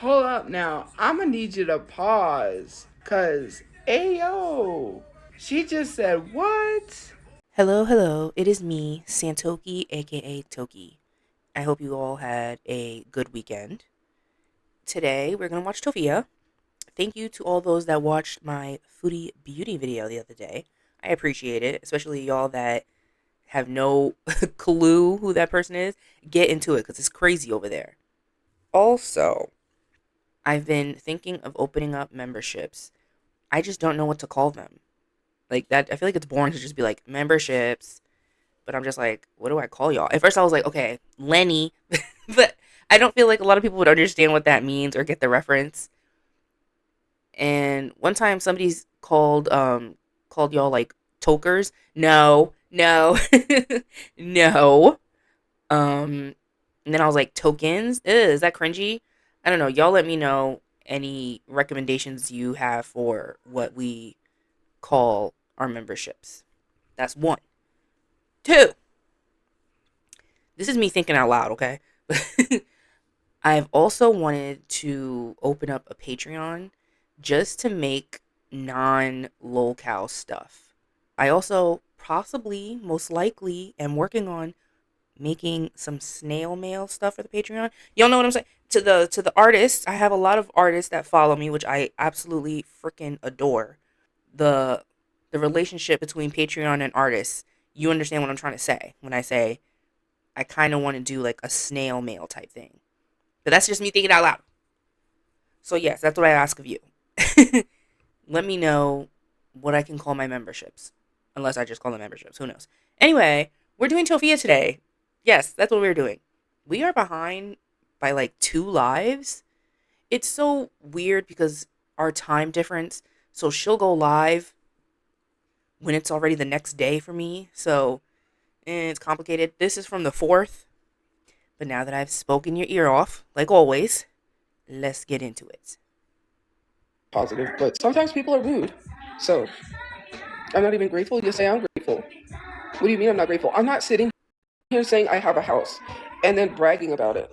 Hold up now. I'm gonna need you to pause. Cause, ayo, she just said what? Hello, hello. It is me, Santoki, aka Toki. I hope you all had a good weekend. Today, we're going to watch Tophia. Thank you to all those that watched my foodie beauty video the other day. I appreciate it, especially y'all that have no clue who that person is. Get into it because it's crazy over there. Also, I've been thinking of opening up memberships. I just don't know what to call them. Like that, I feel like it's boring to just be like memberships. But I'm just like, what do I call y'all? At first, I was like, okay, Lenny, but I don't feel like a lot of people would understand what that means or get the reference. And one time, somebody's called y'all like tokers. No, no, no. And then I was like, tokens. Ew, is that cringy? I don't know. Y'all let me know any recommendations you have for what we call our memberships. That's one. Two. This is me thinking out loud, okay? I've also wanted to open up a Patreon just to make non lolcow stuff. I also possibly, most likely, am working on making some snail mail stuff for the Patreon. Y'all know what I'm saying? To the artists, I have a lot of artists that follow me, which I absolutely freaking adore. The the relationship between Patreon and artists. You understand what I'm trying to say when I say I kind of want to do like a snail mail type thing. But that's just me thinking out loud. So, yes, that's what I ask of you. Let me know what I can call my memberships. Unless I just call them memberships. Who knows? Anyway, we're doing Tophia today. Yes, that's what we're doing. We are behind by like 2 lives. It's so weird because our time difference. So she'll go live when it's already the next day for me. So it's complicated. This is from the 4th. But now that I've spoken your ear off, like always, let's get into it. Positive, but sometimes people are rude. So, I'm not even grateful. You say I'm grateful. What do you mean I'm not grateful? I'm not sitting here saying I have a house and then bragging about it.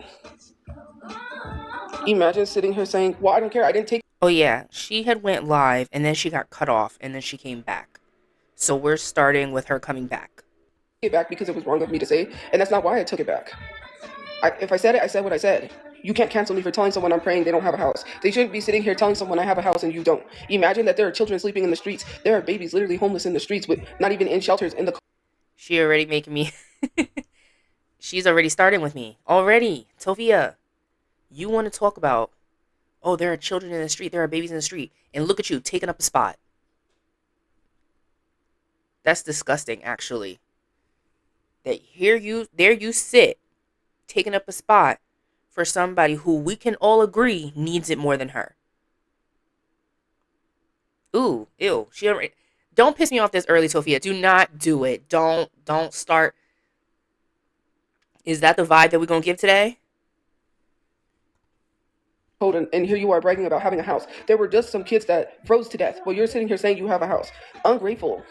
Imagine sitting here saying, well, I don't care. I didn't take Oh yeah, she had went live and then she got cut off and then she came back. So we're starting with her coming back. it back because it was wrong of me to say, and that's not why I took it back. If I said it, I said what I said. You can't cancel me for telling someone I'm praying they don't have a house. They shouldn't be sitting here telling someone I have a house and you don't. Imagine that there are children sleeping in the streets. There are babies literally homeless in the streets with not even in shelters in the. She already making me She's already starting with me. Already. Tophia, you want to talk about, oh, there are children in the street, there are babies in the street, and look at you taking up a spot. That's disgusting actually. That here you there you sit taking up a spot for somebody who we can all agree needs it more than her. Ooh, ew. She already. Don't piss me off this early, Tophia. Do not do it. Don't start. Is that the vibe that we're gonna give today? Code, and here you are bragging about having a house. There were just some kids that froze to death. Well, you're sitting here saying you have a house. Ungrateful.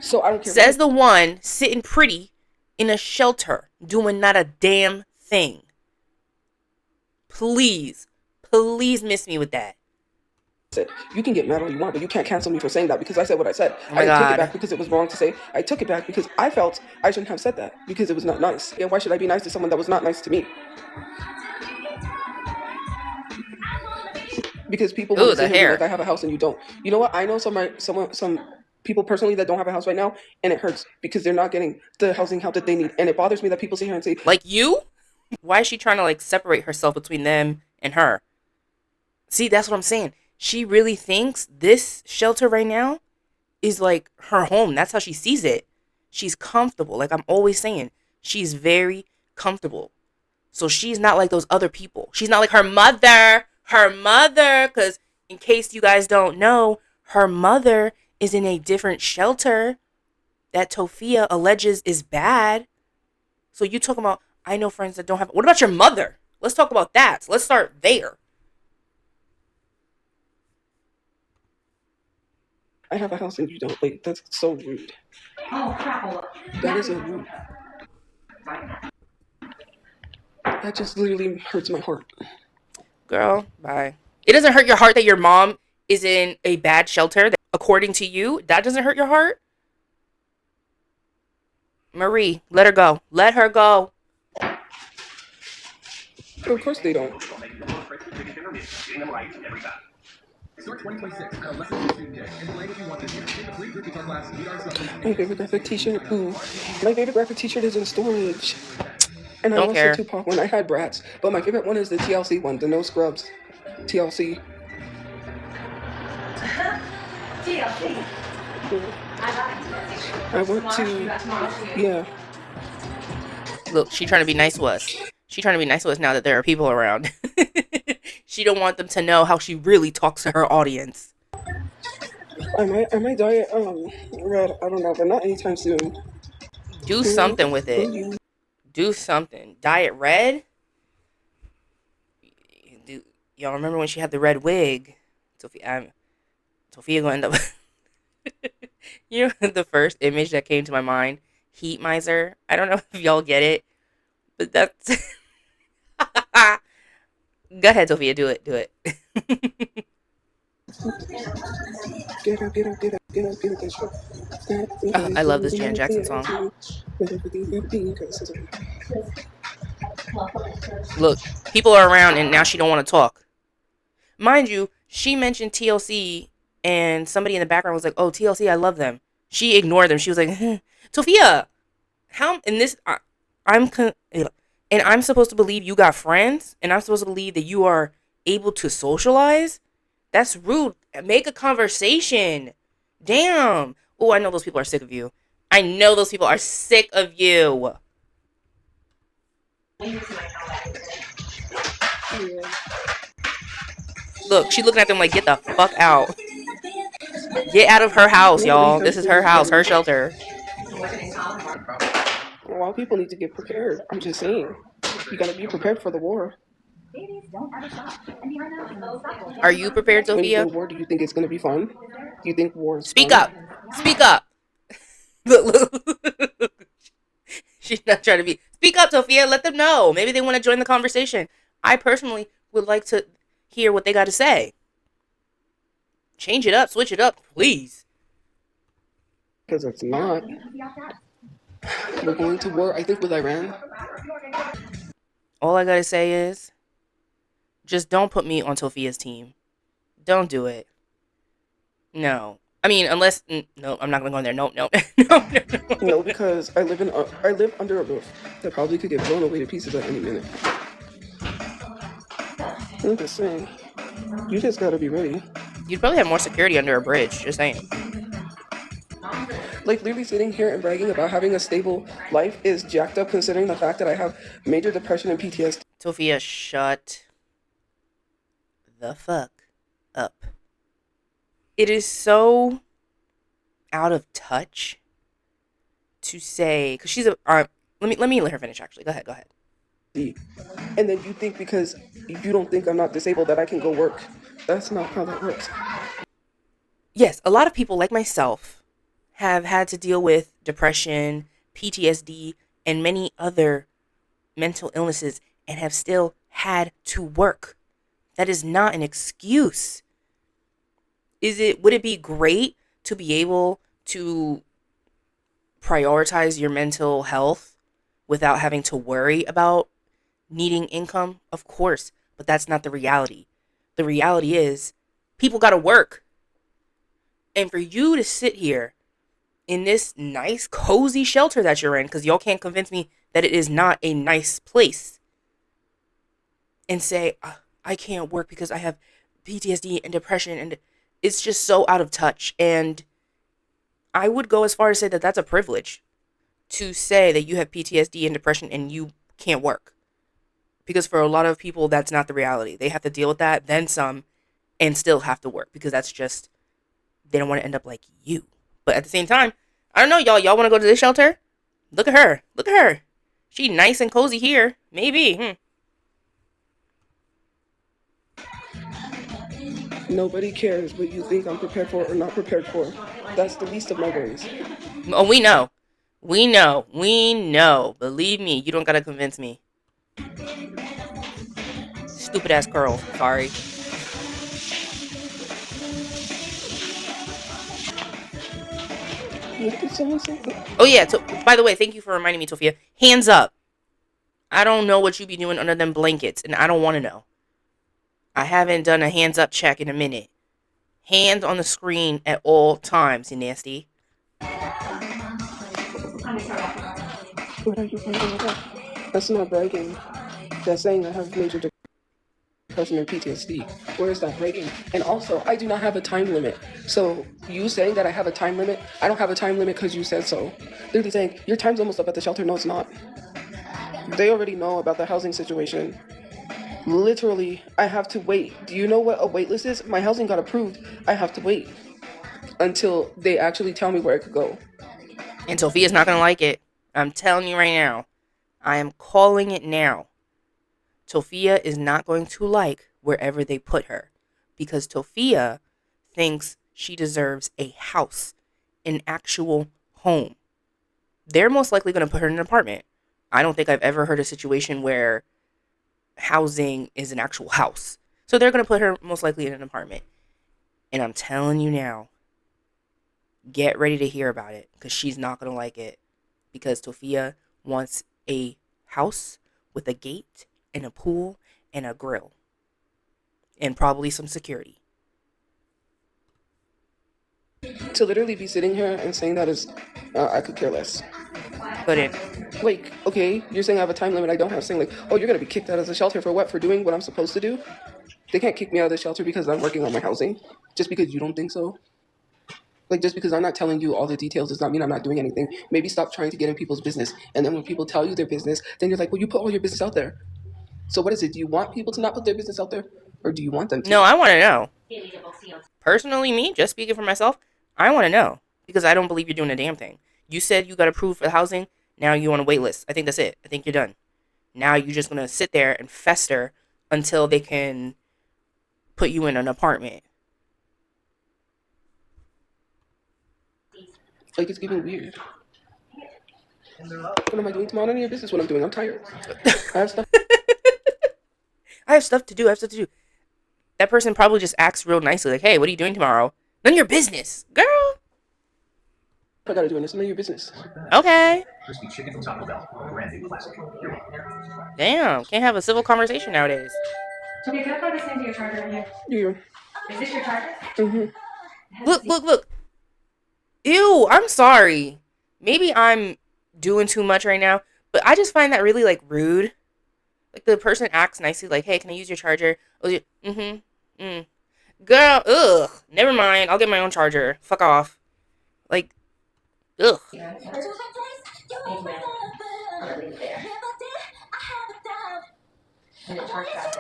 So I don't care what. Says the one sitting pretty in a shelter, doing not a damn thing. Please, please miss me with that. Said. You can get mad all you want, but you can't cancel me for saying that because I said what I said. Oh I my didn't take it back god. because it was wrong to say. I took it back because I felt I shouldn't have said that because it was not nice. Yeah, why should I be nice to someone that was not nice to me? Because people want Ooh, to sit the here and be like, hair. I have a house and you don't. You know what? I know some people personally that don't have a house right now, and it hurts because they're not getting the housing help that they need, and it bothers me that people sit here and say, Like you? Why is she trying to like separate herself between them and her? See, that's what I'm saying. She really thinks this shelter right now is like her home. That's how she sees it. She's comfortable. Like I'm always saying, she's very comfortable. So she's not like those other people. She's not like her mother. Her mother, because in case you guys don't know, her mother is in a different shelter that Tophia alleges is bad. So you talking about, I know friends that don't have. What about your mother? Let's talk about that. Let's start there. I have a house and you don't. Like, that's so rude. That is so rude. That just literally hurts my heart. Girl, bye. It doesn't hurt your heart that your mom is in a bad shelter, according to you. That doesn't hurt your heart? Marie, let her go. Let her go. Of course they don't. My favorite graphic t-shirt. Ooh. My favorite graphic t-shirt is in storage. And I Don't lost a care. Tupac one. I had Bratz. But my favorite one is the TLC one, the No Scrubs. TLC. I want to, yeah. Look, she trying to be nice to us. She trying to be nice to us now that there are people around. She don't want them to know how she really talks to her audience. I might dye it red. I don't know, but not anytime soon. Do something with it. Do something. Dye it red. Do y'all remember when she had the red wig? Tophia gonna end up. You know the first image that came to my mind? Heat miser. I don't know if y'all get it, but that's. Go ahead, Tophia. Do it. Do it. Get up, get up, get up, get up, get up, get up. I love this Janet Jackson song. Look, people are around and now she don't want to talk. Mind you, she mentioned TLC and somebody in the background was like, "Oh, TLC, I love them." She ignored them. She was like, "Tophia, how in this and I'm supposed to believe you got friends and I'm supposed to believe that you are able to socialize? That's rude. Make a conversation. Damn. Oh, I know those people are sick of you. I know those people are sick of you." Look, she looking at them like, "Get the fuck out. Get out of her house, y'all. This is her house, her shelter." Well, people need to get prepared. I'm just saying. You gotta be prepared for the war. Are you prepared, When you go Tophia? to war, do you think it's gonna be fun? Do you think war is Speak fun? up. Speak up. Look, look. She's not trying to be. Speak up, Tophia. Let them know. Maybe they want to join the conversation. I personally would like to hear what they got to say. Change it up. Switch it up, please. Because it's not. We're going to war, I think, with Iran. All I got to say is just don't put me on Tophia's team. Don't do it. No. I mean, unless no, I'm not gonna go in there. No, no, no. No, because I live under a roof that probably could get blown away to pieces at any minute. I'm just saying, you just gotta be ready. You'd probably have more security under a bridge. Just saying. Like literally sitting here and bragging about having a stable life is jacked up, considering the fact that I have major depression and PTSD. Tophia, shut the fuck up. It is so out of touch to say, because she's a. Let me let her finish. Actually, go ahead. Go ahead. And then you think because you don't think I'm not disabled that I can go work. That's not how that works. Yes, a lot of people like myself have had to deal with depression, PTSD, and many other mental illnesses and have still had to work. That is not an excuse. Would it be great to be able to prioritize your mental health without having to worry about needing income? Of course, but that's not the reality. The reality is people got to work. And for you to sit here in this nice, cozy shelter that you're in, because y'all can't convince me that it is not a nice place, and say, I can't work because I have PTSD and depression, and it's just so out of touch. And I would go as far as say that that's a privilege to say that you have PTSD and depression and you can't work. Because for a lot of people, that's not the reality. They have to deal with that, then some, and still have to work because that's just, they don't want to end up like you. But at the same time, I don't know, y'all. Y'all want to go to this shelter? Look at her. Look at her. She nice and cozy here. Maybe. Nobody cares what you think I'm prepared for or not prepared for. That's the least of my worries. Oh, we know. We know. We know. Believe me, you don't gotta convince me. stupid ass curls. Sorry. What did someone say? Oh yeah. By the way, thank you for reminding me, Tophia. Hands up. I don't know what you be doing under them blankets, and I don't want to know. I haven't done a hands up check in a minute. Hands on the screen at all times, you nasty. What are you bragging about? That's not bragging. That's saying I have major depression and PTSD. Where is that bragging? And also, I do not have a time limit. So you saying that I have a time limit, I don't have a time limit because you said so. Literally saying, your time's almost up at the shelter. No, it's not. They already know about the housing situation. Literally, I have to wait. Do you know what a wait list is? My housing got approved. I have to wait until they actually tell me where I could go. And Tophia's not gonna like it. I'm telling you right now. I am calling it now. Tophia is not going to like wherever they put her, because Tophia thinks she deserves a house, an actual home. They're most likely going to put her in an apartment. I don't think I've ever heard a situation where housing is an actual house. So they're going to put her most likely in an apartment. And I'm telling you now, get ready to hear about it, because she's not going to like it. Because Tophia wants a house with a gate and a pool and a grill. And probably some security. To literally be sitting here and saying that is, I could care less. Couldn't. Like, okay, you're saying I have a time limit. I don't have. Saying like, oh, you're gonna be kicked out of the shelter for what? For doing what I'm supposed to do? They can't kick me out of the shelter because I'm working on my housing. Just because you don't think so. Like, just because I'm not telling you all the details does not mean I'm not doing anything. Maybe stop trying to get in people's business. And then when people tell you their business, then you're like, well, you put all your business out there. So what is it? Do you want people to not put their business out there? Or do you want them to? No, I want to know. Personally, me, just speaking for myself, I want to know. Because I don't believe you're doing a damn thing. You said you got approved for the housing. Now you on a wait list. I think that's it. I think you're done. Now you're just going to sit there and fester until they can put you in an apartment. Like, it's getting weird. What am I doing tomorrow? None of your business what I'm doing. I'm tired. I have stuff. I have stuff to do. That person probably just acts real nicely. Like, hey, what are you doing tomorrow? None of your business. Girl. I gotta do it. It's none of your business. Okay. Damn. Can't have a civil conversation nowadays. Okay, can I plug this into your charger right here? Yeah. Is this your charger? Mm-hmm. Look. Ew, I'm sorry. Maybe I'm doing too much right now, but I just find that really, like, rude. Like, the person acts nicely, like, hey, can I use your charger? Oh, Girl, ugh. Never mind. I'll get my own charger. Fuck off. Like, ugh.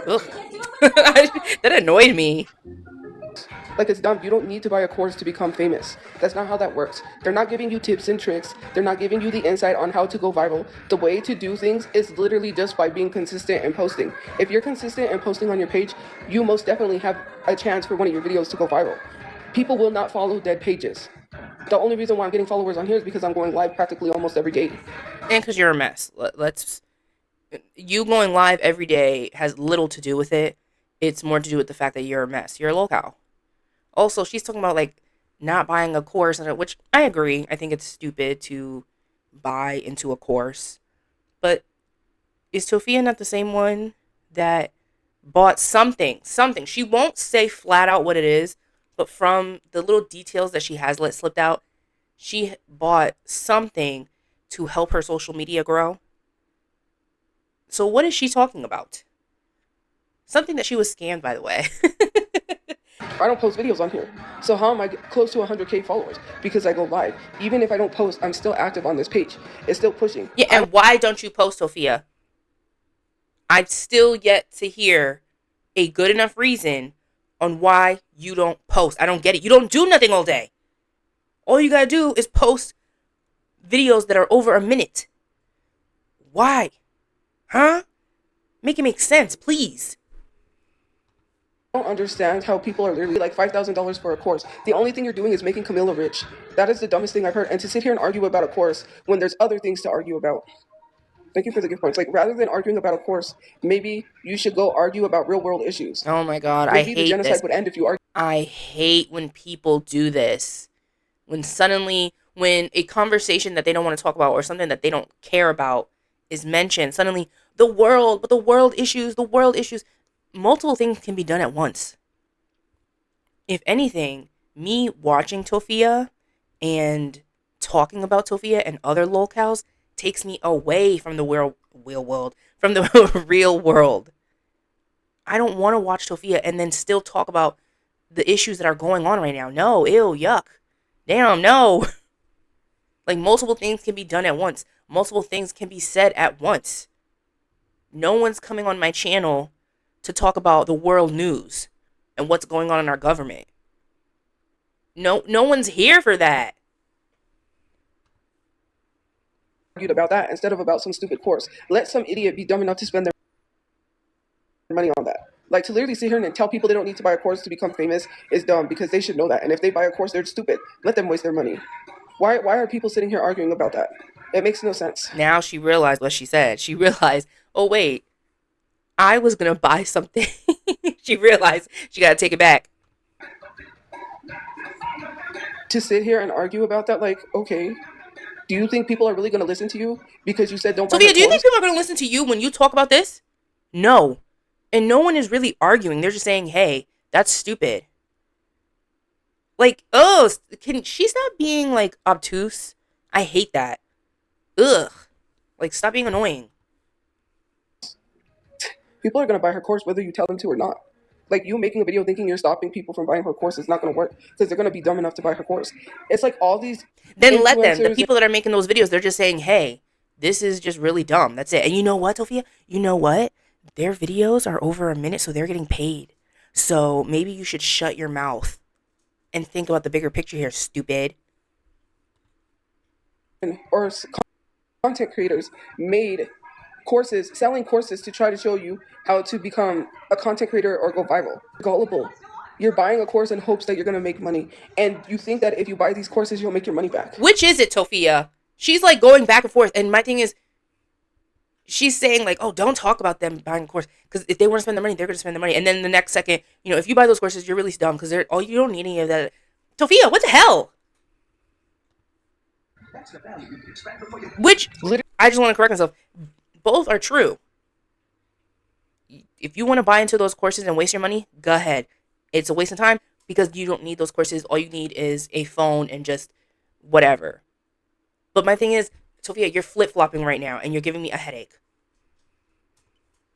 Ugh. That annoyed me. Like, it's dumb. You don't need to buy a course to become famous. That's not how that works. They're not giving you tips and tricks. They're not giving you the insight on how to go viral. The way to do things is literally just by being consistent and posting. If you're consistent and posting on your page, you most definitely have a chance for one of your videos to go viral. People will not follow dead pages. The only reason why I'm getting followers on here is because I'm going live practically almost every day. And because you're a mess. You going live every day has little to do with it. It's more to do with the fact that you're a mess. You're a locale. Also, she's talking about, like, not buying a course, which I agree. I think it's stupid to buy into a course. But is Tophia not the same one that bought something? She won't say flat out what it is, but from the little details that she has let slipped out, she bought something to help her social media grow. So what is she talking about? Something that she was scammed, by the way. I don't post videos on here. So how am I close to 100K followers? Because I go live. Even if I don't post, I'm still active on this page. It's still pushing. Yeah, and why don't you post, Tophia? I've still yet to hear a good enough reason on why you don't post. I don't get it. You don't do nothing all day. All you gotta do is post videos that are over a minute. Why? Huh? Make it make sense, please. I don't understand how people are literally like $5,000 for a course. The only thing you're doing is making Camilla rich. That is the dumbest thing I've heard. And to sit here and argue about a course when there's other things to argue about. Thank you for the gift points. Like, rather than arguing about a course, maybe you should go argue about real world issues. Oh my God, I Maybe the hate genocide this. would end if you argue. I hate when people do this. When a conversation that they don't want to talk about or something that they don't care about is mentioned, suddenly the world issues. Multiple things can be done at once. If anything, me watching Tophia and talking about Tophia and other locales takes me away from the real world, from the real world. I don't want to watch Tophia and then still talk about the issues that are going on right now. No, ew, yuck. Damn, no. Like, multiple things can be done at once. Multiple things can be said at once. No one's coming on my channel to talk about the world news and what's going on in our government. No one's here for that. Argued about that instead of about some stupid course. Let some idiot be dumb enough to spend their money on that. Like, to literally sit here and tell people they don't need to buy a course to become famous is dumb, because they should know that. And if they buy a course, they're stupid. Let them waste their money. Why are people sitting here arguing about that? It makes no sense. Now she realized what she said. She realized, oh wait, I was gonna buy something. She realized she gotta take it back. To sit here and argue about that, like, okay, do you think people are really going to listen to you because you said don't buy Tophia, her do you think course? people are going to listen to you when you talk about this? No. And no one is really arguing. They're just saying, hey, that's stupid. Like, oh, can she stop being, like, obtuse? I hate that. Ugh. Like, stop being annoying. People are going to buy her course whether you tell them to or not. Like, you making a video thinking you're stopping people from buying her course is not going to work, because they're going to be dumb enough to buy her course. It's like all these Then let them. The people that are making those videos, they're just saying, hey, this is just really dumb. That's it. And you know what, Tophia? You know what? Their videos are over a minute, so they're getting paid. So maybe you should shut your mouth and think about the bigger picture here, stupid. Or content creators made courses, selling courses to try to show you how to become a content creator or go viral. Gullible. You're buying a course in hopes that you're going to make money. And you think that if you buy these courses, you'll make your money back. Which is it, Tophia? She's like going back and forth. And my thing is, she's saying like, oh, don't talk about them buying a course. Because if they want to spend the money, they're going to spend the money. And then the next second, you know, if you buy those courses, you're really dumb. Because you don't need any of that. Tophia, what the hell? Which, I just want to correct myself. Both are true. If you want to buy into those courses and waste your money, go ahead. It's a waste of time because you don't need those courses. All you need is a phone and just whatever. But my thing is, Tophia, you're flip-flopping right now and you're giving me a headache.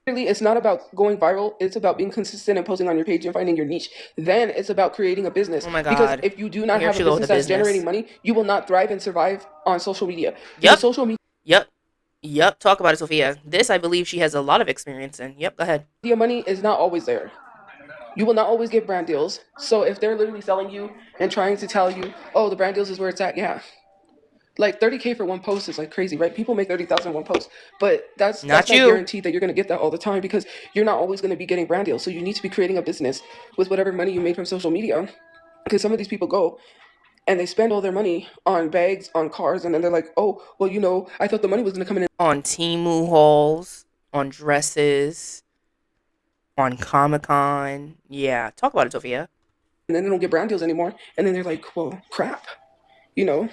Really, it's not about going viral. It's about being consistent and posting on your page and finding your niche. Then it's about creating a business. Oh my God. Because if you do not have a business that's generating money, you will not thrive and survive on social media. Yep. Social media. Yep. Talk about it, Tophia. This, I believe she has a lot of experience in. Yep, go ahead. Media money is not always there. You will not always get brand deals. So if they're literally selling you and trying to tell you, oh, the brand deals is where it's at, yeah. Like 30K for one post is like crazy, right? People make 30,000 one post, but that's not guaranteed that you're going to get that all the time, because you're not always going to be getting brand deals. So you need to be creating a business with whatever money you made from social media, because some of these people go and they spend all their money on bags, on cars, and then they're like, oh, well, you know, I thought the money was going to come in on Temu hauls, on dresses, on Comic-Con. Yeah, talk about it, Tophia. And then they don't get brand deals anymore, and then they're like, well, crap, you know.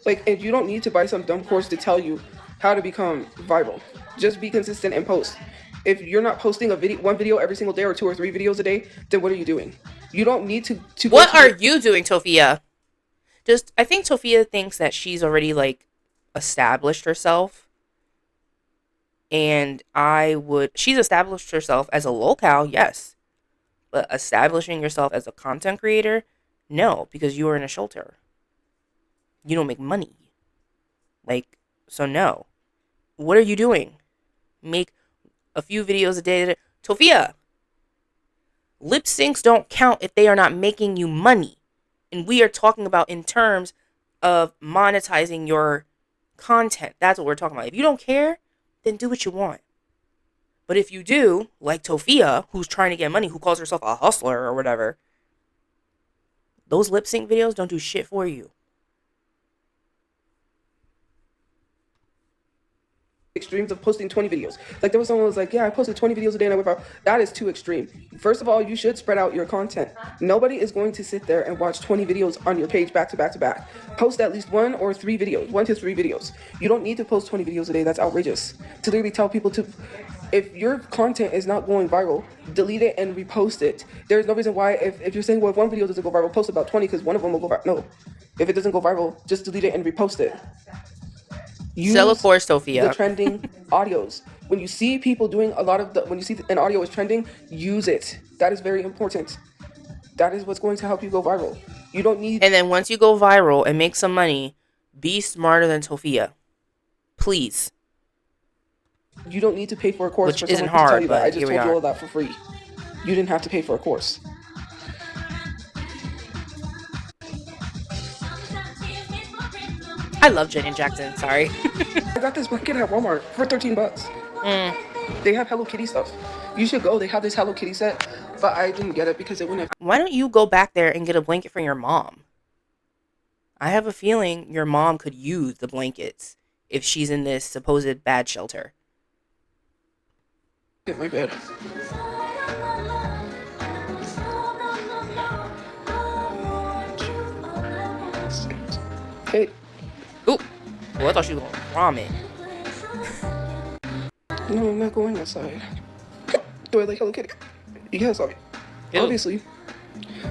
Like, if you don't need to buy some dumb course to tell you how to become viral. Just be consistent and post. If you're not posting one video every single day or 2 or 3 videos a day, then what are you doing? You don't need to what are you doing, Tophia? I think Tophia thinks that she's already, like, established herself. And she's established herself as a locale, yes. But establishing yourself as a content creator, no, because you are in a shelter. You don't make money. Like, so no. What are you doing? Make a few videos a day. Tophia, lip syncs don't count if they are not making you money. And we are talking about in terms of monetizing your content. That's what we're talking about. If you don't care, then do what you want. But if you do, like Tophia, who's trying to get money, who calls herself a hustler or whatever, those lip sync videos don't do shit for you. extremes of posting 20 videos. Like there was someone who was like, yeah, I posted 20 videos a day and I went viral. That is too extreme. First of all, you should spread out your content. Nobody is going to sit there and watch 20 videos on your page back to back to back. Post at least 1 to 3 videos. You don't need to post 20 videos a day. That's outrageous. To literally tell people to, if your content is not going viral, delete it and repost it. There's no reason why, if you're saying, well, if one video doesn't go viral, post about 20 because one of them will go viral. No. If it doesn't go viral, just delete it and repost it. Sell it for Tophia. The trending audios. When you see people doing a lot of when you see an audio is trending, use it. That is very important. That is what's going to help you go viral. You don't need. And then once you go viral and make some money, be smarter than Tophia. Please. You don't need to pay for a course. Which isn't hard, tell you but that. I just here we told you are. all that for free. You didn't have to pay for a course. I love Janet Jackson. Sorry. I got this blanket at Walmart for $13. They have Hello Kitty stuff. You should go. They have this Hello Kitty set, but I didn't get it because it wouldn't have. Why don't you go back there and get a blanket for your mom? I have a feeling your mom could use the blankets if she's in this supposed bad shelter. Get my bed. Hey. Ooh. Well, I thought she was going to vomit. No, I'm not going outside. Do I like Hello Kitty? Yes, obviously.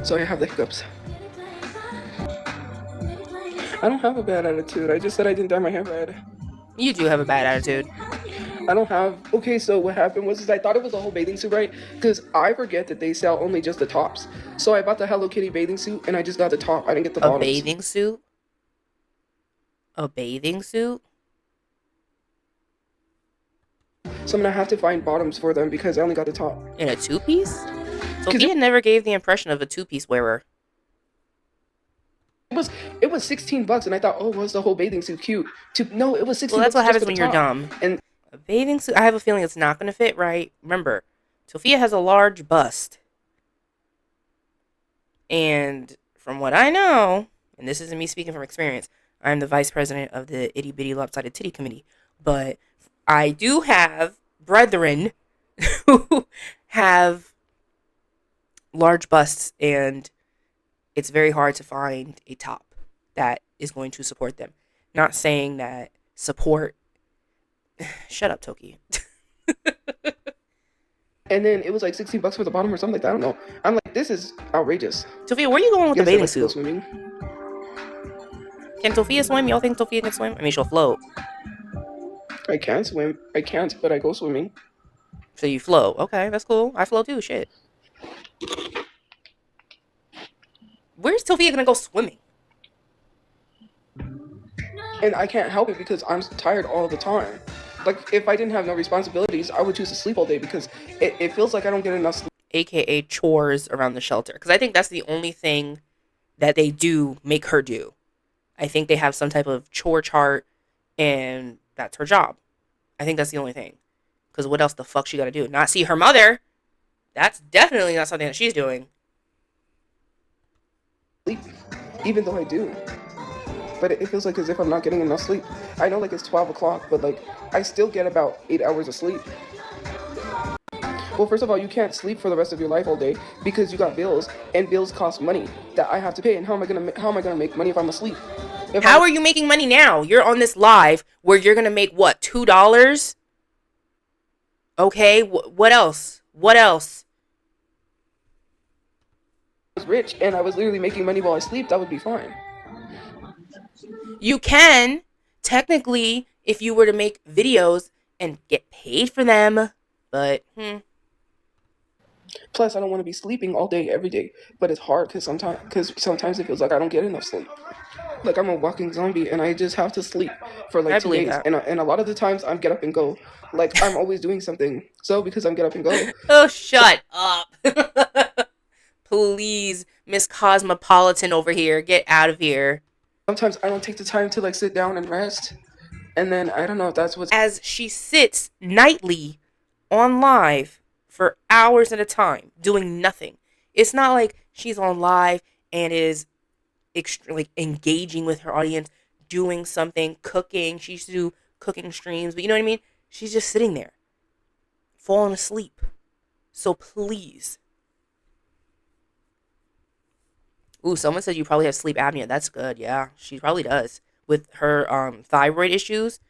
So I have the hiccups. I don't have a bad attitude. I just said I didn't dye my hair red. You do have a bad attitude. I don't have. Okay, so what happened was I thought it was a whole bathing suit, right? Because I forget that they sell only just the tops. So I bought the Hello Kitty bathing suit and I just got the top. I didn't get the bottoms. A bathing suit? A bathing suit? So I'm gonna have to find bottoms for them because I only got the top. In a two-piece? Tophia never gave the impression of a two-piece wearer. It was $16 and I thought, oh, was the whole bathing suit cute? No, it was $16. Well, that's what happens when you're dumb. And a bathing suit, I have a feeling it's not going to fit right. Remember, Tophia has a large bust. And from what I know, and this isn't me speaking from experience, I'm the vice president of the Itty Bitty Lopsided Titty Committee. But I do have brethren who have large busts, and it's very hard to find a top that is going to support them. Not saying that support. Shut up, Toki. And then it was like $16 for the bottom or something like that. I don't know. I'm like, this is outrageous. Tophia, where are you going with the bathing suit? Swimming. Can Tophia swim? Y'all think Tophia can swim? I mean, she'll float. I can swim. I can't, but I go swimming. So you float. Okay, that's cool. I float too. Shit. Where's Tophia gonna go swimming? And I can't help it because I'm tired all the time. Like, if I didn't have no responsibilities, I would choose to sleep all day because it feels like I don't get enough sleep. AKA chores around the shelter. Because I think that's the only thing that they do make her do. I think they have some type of chore chart and that's her job. I think that's the only thing. Because what else the fuck she gotta do? Not see her mother? That's definitely not something that she's doing. Even though I do. But it feels like as if I'm not getting enough sleep. I know like it's 12 o'clock, but like I still get about 8 hours of sleep. Well, first of all, you can't sleep for the rest of your life all day because you got bills, and bills cost money that I have to pay. And how am I gonna make money if I'm asleep? How are you making money now? You're on this live where you're gonna make what, $2? Okay, what else? What else? I was rich and I was literally making money while I sleep. That would be fine. You can, technically, if you were to make videos and get paid for them, but, Plus, I don't want to be sleeping all day, every day. But it's hard because sometimes it feels like I don't get enough sleep. Like I'm a walking zombie and I just have to sleep for like 2 days. And a lot of the times I'm get up and go. Like I'm always doing something. So because I'm get up and go. Oh, shut up. Please, Miss Cosmopolitan over here, get out of here. Sometimes I don't take the time to like sit down and rest. And then I don't know if that's what's... As she sits nightly on live for hours at a time, doing nothing. It's not like she's on live and is like engaging with her audience, doing something, cooking. She used to do cooking streams, but you know what I mean? She's just sitting there, falling asleep. So please. Ooh, someone said you probably have sleep apnea. That's good. Yeah, she probably does. With her thyroid issues,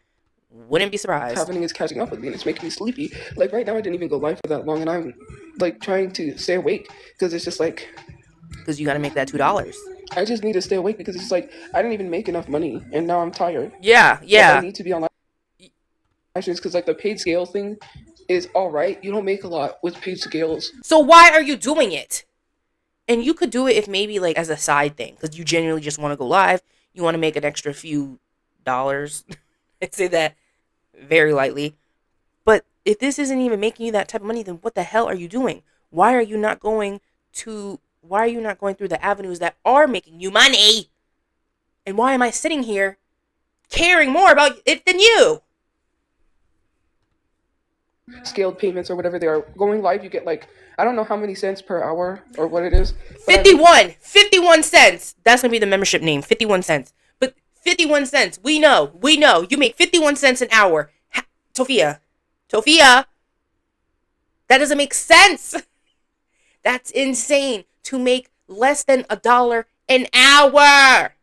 wouldn't be surprised. Happening is catching up with me and it's making me sleepy. Like right now, I didn't even go live for that long, and I'm like trying to stay awake because it's just like because you got to make that $2. I just need to stay awake because it's like I didn't even make enough money, and now I'm tired. Yeah. Like, I need to be on live streams because like the paid scale thing is all right. You don't make a lot with paid scales. So why are you doing it? And you could do it if maybe like as a side thing because you genuinely just want to go live. You want to make an extra few dollars. I say that very lightly. But if this isn't even making you that type of money, then what the hell are you doing? Why are you not going through the avenues that are making you money? And why am I sitting here caring more about it than you? Scaled payments or whatever they are. Going live, you get like, I don't know how many cents per hour or what it is. 51 cents. That's going to be the membership name, 51 cents. But 51 cents, we know. You make 51 cents an hour. Tophia, that doesn't make sense. That's insane to make less than $1 an hour.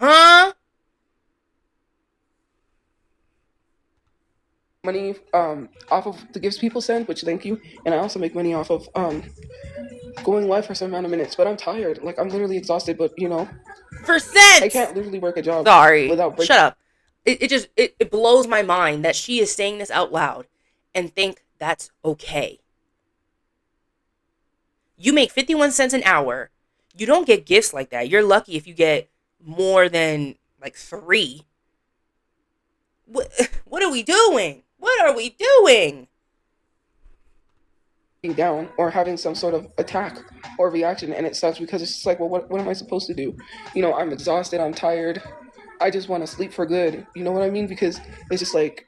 Huh? Money off of the gifts people send, which thank you, and I also make money off of going live for some amount of minutes. But I'm tired, like I'm literally exhausted. But you know, for cents. I can't literally work a job. Sorry, without breaking. Shut up. It blows my mind that she is saying this out loud and think that's okay. You make 51 cents an hour. You don't get gifts like that. You're lucky if you get more than like 3. What are we doing? What are we doing? Down or having some sort of attack or reaction, and it sucks because it's just like, well, what am I supposed to do? You know, I'm exhausted, I'm tired, I just want to sleep for good. You know what I mean? Because it's just like,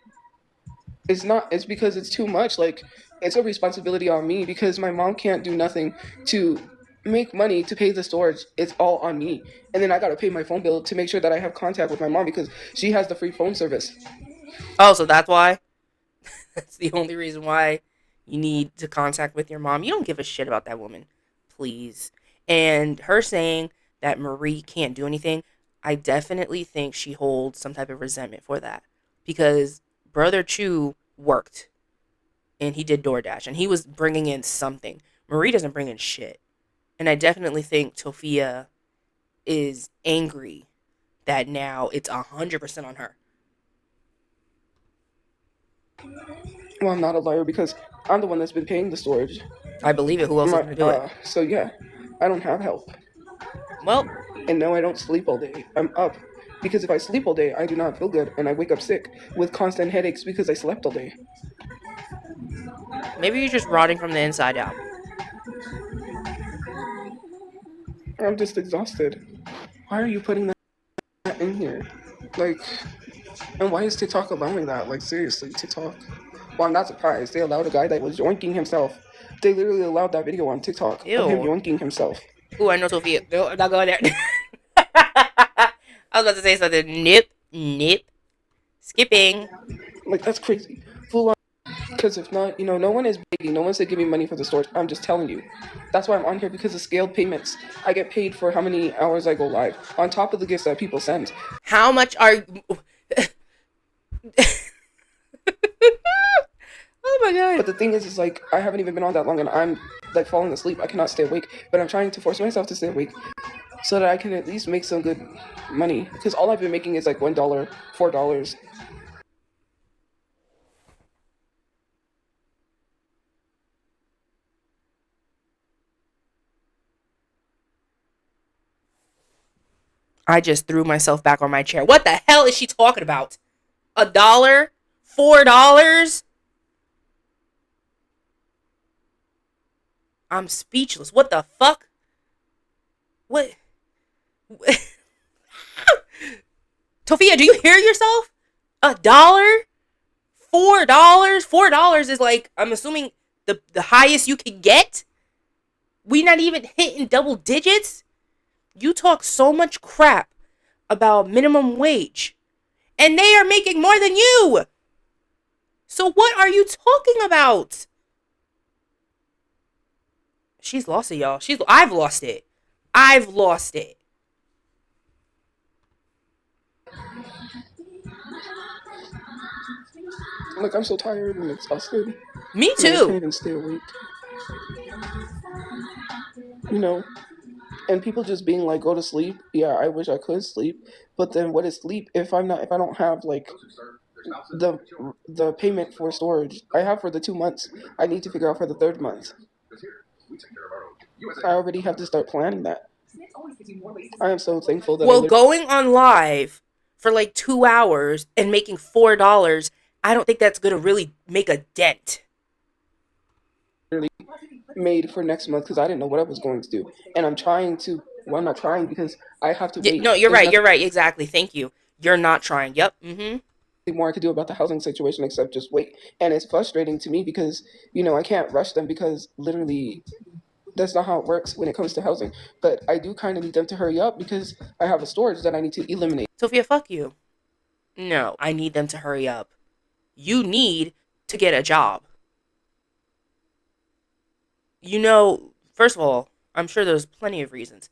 it's because it's too much. Like, it's a responsibility on me because my mom can't do nothing to make money to pay the storage. It's all on me. And then I gotta pay my phone bill to make sure that I have contact with my mom because she has the free phone service. Oh, so that's why? That's the only reason why you need to contact with your mom. You don't give a shit about that woman. Please. And her saying that Marie can't do anything, I definitely think she holds some type of resentment for that. Because Brother Chu worked. And he did DoorDash. And he was bringing in something. Marie doesn't bring in shit. And I definitely think Tophia is angry that now it's 100% on her. Well, I'm not a liar because I'm the one that's been paying the storage. I believe it. Who else is going to do it? So yeah, I don't have help. Well. And no, I don't sleep all day. I'm up. Because if I sleep all day, I do not feel good. And I wake up sick with constant headaches because I slept all day. Maybe you're just rotting from the inside out. I'm just exhausted. Why are you putting that in here? Like, and why is TikTok allowing that? Like, seriously, TikTok. Well, I'm not surprised. They allowed a guy that was yoinking himself. They literally allowed that video on TikTok of him yoinking himself. Ooh, I know Tophia. No, not going there. I was about to say something. Nip. Skipping. Like, that's crazy. Full on. Because if not, you know, no one is begging. No one said give me money for the storage. I'm just telling you. That's why I'm on here, because of scaled payments. I get paid for how many hours I go live. On top of the gifts that people send. How much are you... Oh my god. But the thing is like, I haven't even been on that long and I'm like falling asleep. I cannot stay awake. But I'm trying to force myself to stay awake so that I can at least make some good money. Because all I've been making is like $1, $4. I just threw myself back on my chair. What the hell is she talking about? $1? $4? I'm speechless. What the fuck? What? Tophia, do you hear yourself? $1? $4? $4 is like, I'm assuming the highest you can get? We not even hitting double digits? You talk so much crap about minimum wage. And they are making more than you. So what are you talking about? She's lost it, y'all. I've lost it. I've lost it. Like, I'm so tired and exhausted. Me I can't too. even stay awake. You know, and people just being like, go to sleep. Yeah, I wish I could sleep, but then what is sleep if I don't have like the payment for storage I have for the 2 months? I need to figure out for the third month. I already have to start planning that. I am so thankful that Well, going on live for like 2 hours and making $4, I don't think that's going to really make a dent. Made for next month because I didn't know what I was going to do. And I'm trying to, well, I'm not trying because I have to wait. No, you're right. You're right. Exactly. Thank you. You're not trying. Yep. More I could do about the housing situation except just wait. And it's frustrating to me because, I can't rush them because literally that's not how it works when it comes to housing. But I do kind of need them to hurry up because I have a storage that I need to eliminate. Tophia, fuck you. No, I need them to hurry up. You need to get a job. First of all, I'm sure there's plenty of reasons.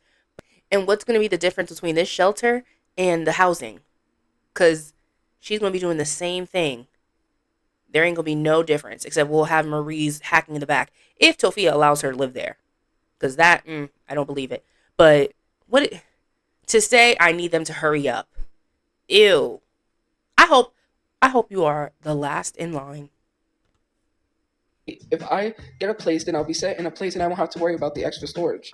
And what's going to be the difference between this shelter and the housing? Because she's going to be doing the same thing. There ain't going to be no difference, except we'll have Marie's hacking in the back. If Tophia allows her to live there. Because that, I don't believe it. But to say I need them to hurry up. Ew. I hope you are the last in line. If I get a place, then I'll be set in a place and I won't have to worry about the extra storage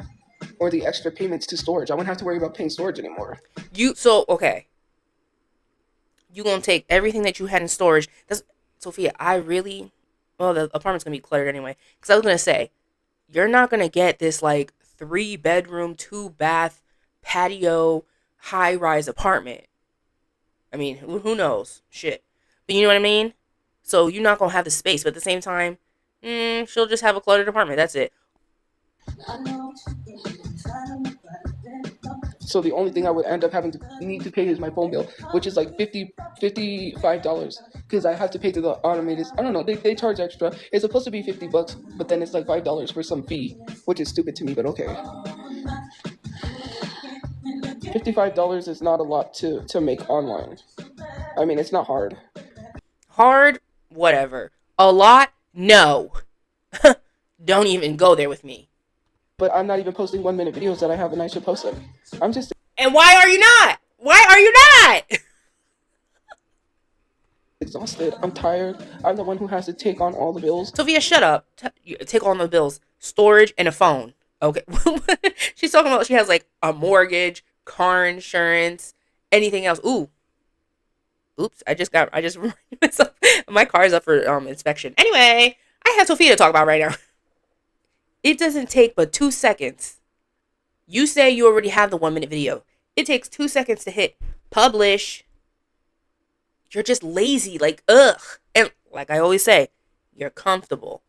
or the extra payments to storage. I won't have to worry about paying storage anymore. Okay. You gonna take everything that you had in storage. Tophia, the apartment's gonna be cluttered anyway. Because I was gonna say, you're not gonna get this like 3-bedroom, 2-bath, patio, high-rise apartment. I mean, who knows? Shit. But you know what I mean? So you're not gonna have the space, but at the same time, she'll just have a cluttered apartment. That's it. So the only thing I would end up having to need to pay is my phone bill, which is like $55 because I have to pay to the automated. I don't know. They charge extra. It's supposed to be $50, but then it's like $5 for some fee, which is stupid to me, but okay. $55 is not a lot to make online. I mean, it's not hard. Hard, whatever. A lot, no. Don't even go there with me. But I'm not even posting 1-minute videos that I have and I should post them. I'm just. And why are you not? Why are you not? Exhausted. I'm tired. I'm the one who has to take on all the bills. Tophia, shut up. Take on the bills. Storage and a phone. Okay. She's talking about she has like a mortgage, car insurance, anything else. Oops. I just reminded myself. My car is up for inspection. Anyway, I have Tophia to talk about right now. It doesn't take but 2 seconds. You say you already have the 1-minute video. It takes 2 seconds to hit publish. You're just lazy, like, ugh. And like I always say, you're comfortable.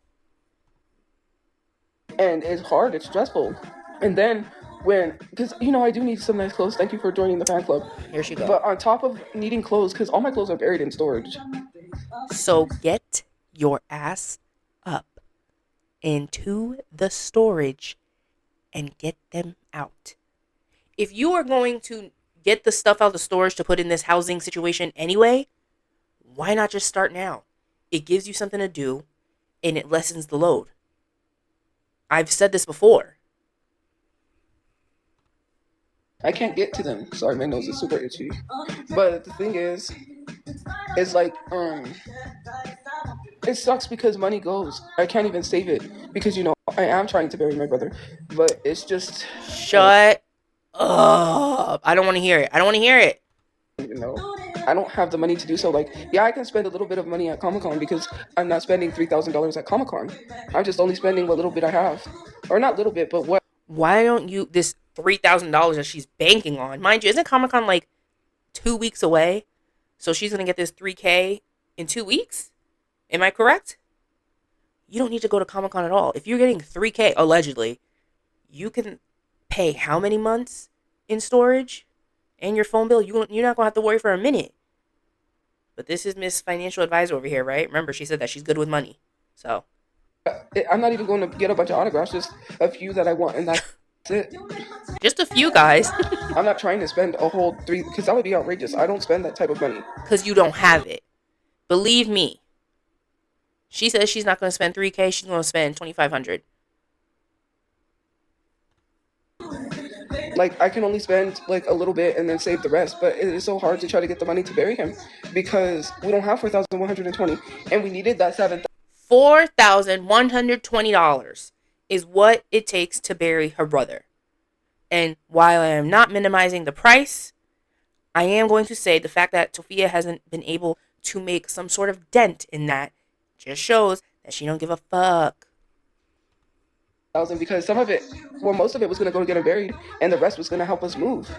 And it's hard, it's stressful. And then because, I do need some nice clothes. Thank you for joining the fan club. Here she goes. But on top of needing clothes, because all my clothes are buried in storage. So get your ass up into the storage and get them out. If you are going to get the stuff out of the storage to put in this housing situation anyway, why not just start now? It gives you something to do and it lessens the load. I've said this before. I can't get to them. Sorry, my nose is super itchy. But the thing is, it's like, it sucks because money goes. I can't even save it because, I am trying to bury my brother. But it's just... Shut up. I don't want to hear it. I don't want to hear it. I don't have the money to do so. Like, yeah, I can spend a little bit of money at Comic-Con because I'm not spending $3,000 at Comic-Con. I'm just only spending what little bit I have. Or not little bit, but what... Why don't you... This $3,000 that she's banking on. Mind you, isn't Comic-Con like 2 weeks away? So she's going to get this $3,000 in 2 weeks? Am I correct? You don't need to go to Comic-Con at all. If you're getting $3,000, allegedly, you can pay how many months in storage and your phone bill? You're not going to have to worry for a minute. But this is Miss Financial Advisor over here, right? Remember, she said that she's good with money. So I'm not even going to get a bunch of autographs, just a few that I want, and that's it. Just a few, guys. I'm not trying to spend a whole 3, because that would be outrageous. I don't spend that type of money. Because you don't have it. Believe me. She says she's not going to spend $3,000. She's going to spend $2,500. Like, I can only spend like a little bit and then save the rest, but it is so hard to try to get the money to bury him because we don't have 4,120, and we needed that 7,000. $4,120 is what it takes to bury her brother. And while I am not minimizing the price, I am going to say the fact that Tophia hasn't been able to make some sort of dent in that just shows that she don't give a fuck. Because some of it, well, most of it was going to go to get him buried, and the rest was going to help us move.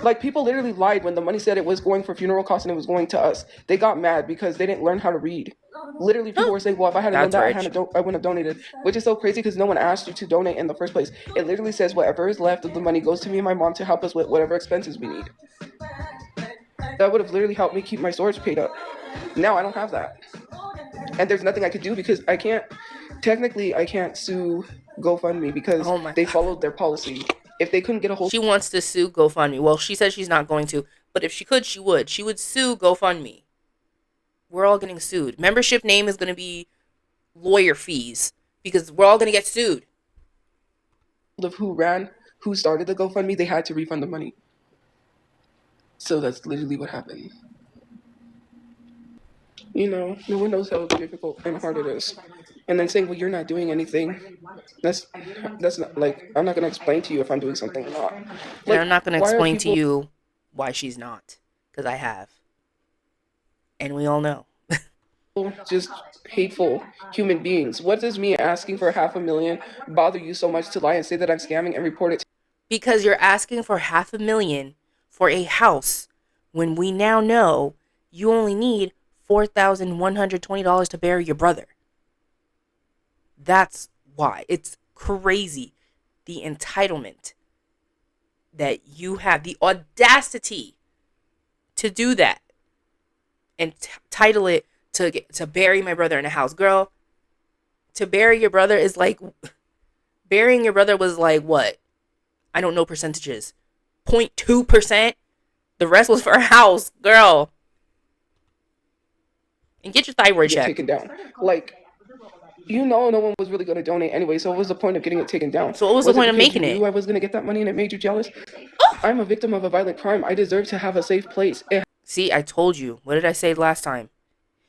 Like, people literally lied when the money said it was going for funeral costs and it was going to us. They got mad because they didn't learn how to read. Literally, people were saying, well, if I had known that, I wouldn't have donated. Which is so crazy because no one asked you to donate in the first place. It literally says whatever is left of the money goes to me and my mom to help us with whatever expenses we need. That would have literally helped me keep my storage paid up. Now I don't have that. And there's nothing I could do because I can't sue GoFundMe because they followed their policy. If they couldn't get a hold, she wants to sue GoFundMe. Well, she says she's not going to, but if she could, she would. She would sue GoFundMe. We're all getting sued. Membership name is going to be lawyer fees because we're all going to get sued. Of who started the GoFundMe, they had to refund the money. So that's literally what happened. You know, no one knows how difficult and hard it is. And then saying, well, you're not doing anything. That's not, like, I'm not going to explain to you if I'm doing something or not. Like, I'm not going to explain to you why she's not. Because I have. And we all know. Just hateful human beings. What does me asking for $500,000 bother you so much to lie and say that I'm scamming and report it? Because you're asking for $500,000 for a house when we now know you only need $4,120 to bury your brother. That's why. It's crazy. The entitlement that you have, the audacity to do that and title it to bury my brother in a house. Girl, to bury your brother is like, burying your brother was like what? I don't know percentages. 0.2%. The rest was for a house, girl. And get your thyroid checked. Taken down. Like, you know, no one was really going to donate anyway, so what was the point of getting it taken down? So what was the point of making it? You knew I was going to get that money and it made you jealous? I'm a victim of a violent crime. I deserve to have a safe place. See, I told you. What did I say last time?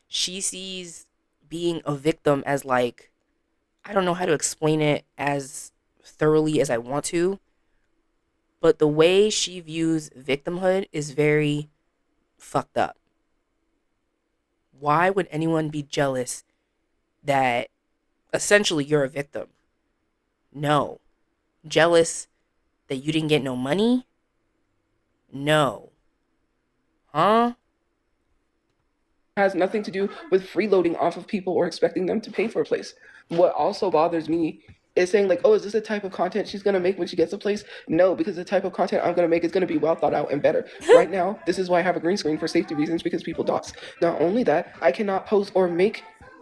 She sees being a victim as like, I don't know how to explain it as thoroughly as I want to, but the way she views victimhood is very fucked up. Why would anyone be jealous that essentially you're a victim? No. Jealous that you didn't get no money? No. Huh? Has nothing to do with freeloading off of people or expecting them to pay for a place. What also bothers me is saying like, oh, is this the type of content she's going to make when she gets a place? No, because the type of content I'm going to make is going to be well thought out and better. Right now, this is why I have a green screen for safety reasons, because people dox. Not only that, I cannot post or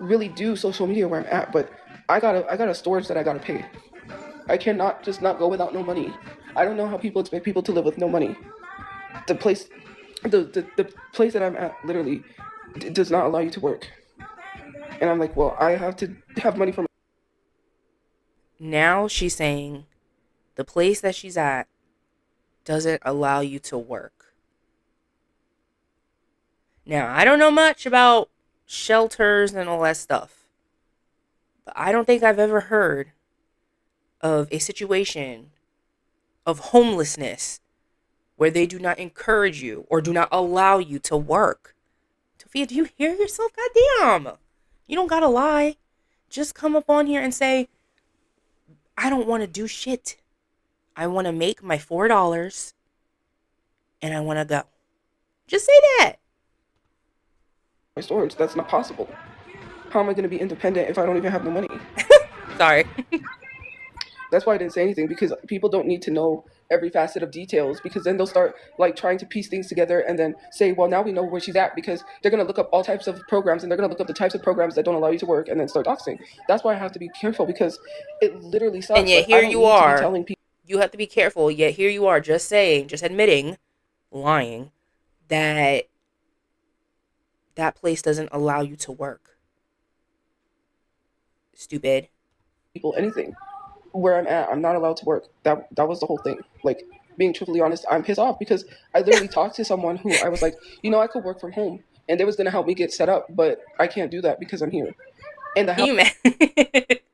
really do social media where I'm at, but I got a storage that I got to pay. I cannot just not go without no money. I don't know how people expect people to live with no money. The place that I'm at literally does not allow you to work. And I'm like, well, I have to have money for. Now she's saying the place that she's at doesn't allow you to work. Now, I don't know much about shelters and all that stuff, but I don't think I've ever heard of a situation of homelessness where they do not encourage you or do not allow you to work. Tophia, do you hear yourself? Goddamn. You don't gotta lie. Just come up on here and say, I don't want to do shit. I want to make my $4 and I want to go. Just say that. My storage, that's not possible. How am I going to be independent if I don't even have the money? Sorry. That's why I didn't say anything, because people don't need to know every facet of details, because then they'll start like trying to piece things together and then say, well, now we know where she's at, because they're going to look up all types of programs, and they're going to look up the types of programs that don't allow you to work, and then start doxing. That's why I have to be careful, because it literally And sucks. yet Like, I here don't you need to be are. telling people. You have to be careful. Yet here you are, just admitting, lying, that place doesn't allow you to work. Stupid. People anything. Where I'm at, I'm not allowed to work. That was the whole thing. Like, being truthfully honest, I'm pissed off, because I literally talked to someone who I was like, I could work from home, and they was gonna help me get set up, but I can't do that because I'm here. And the house.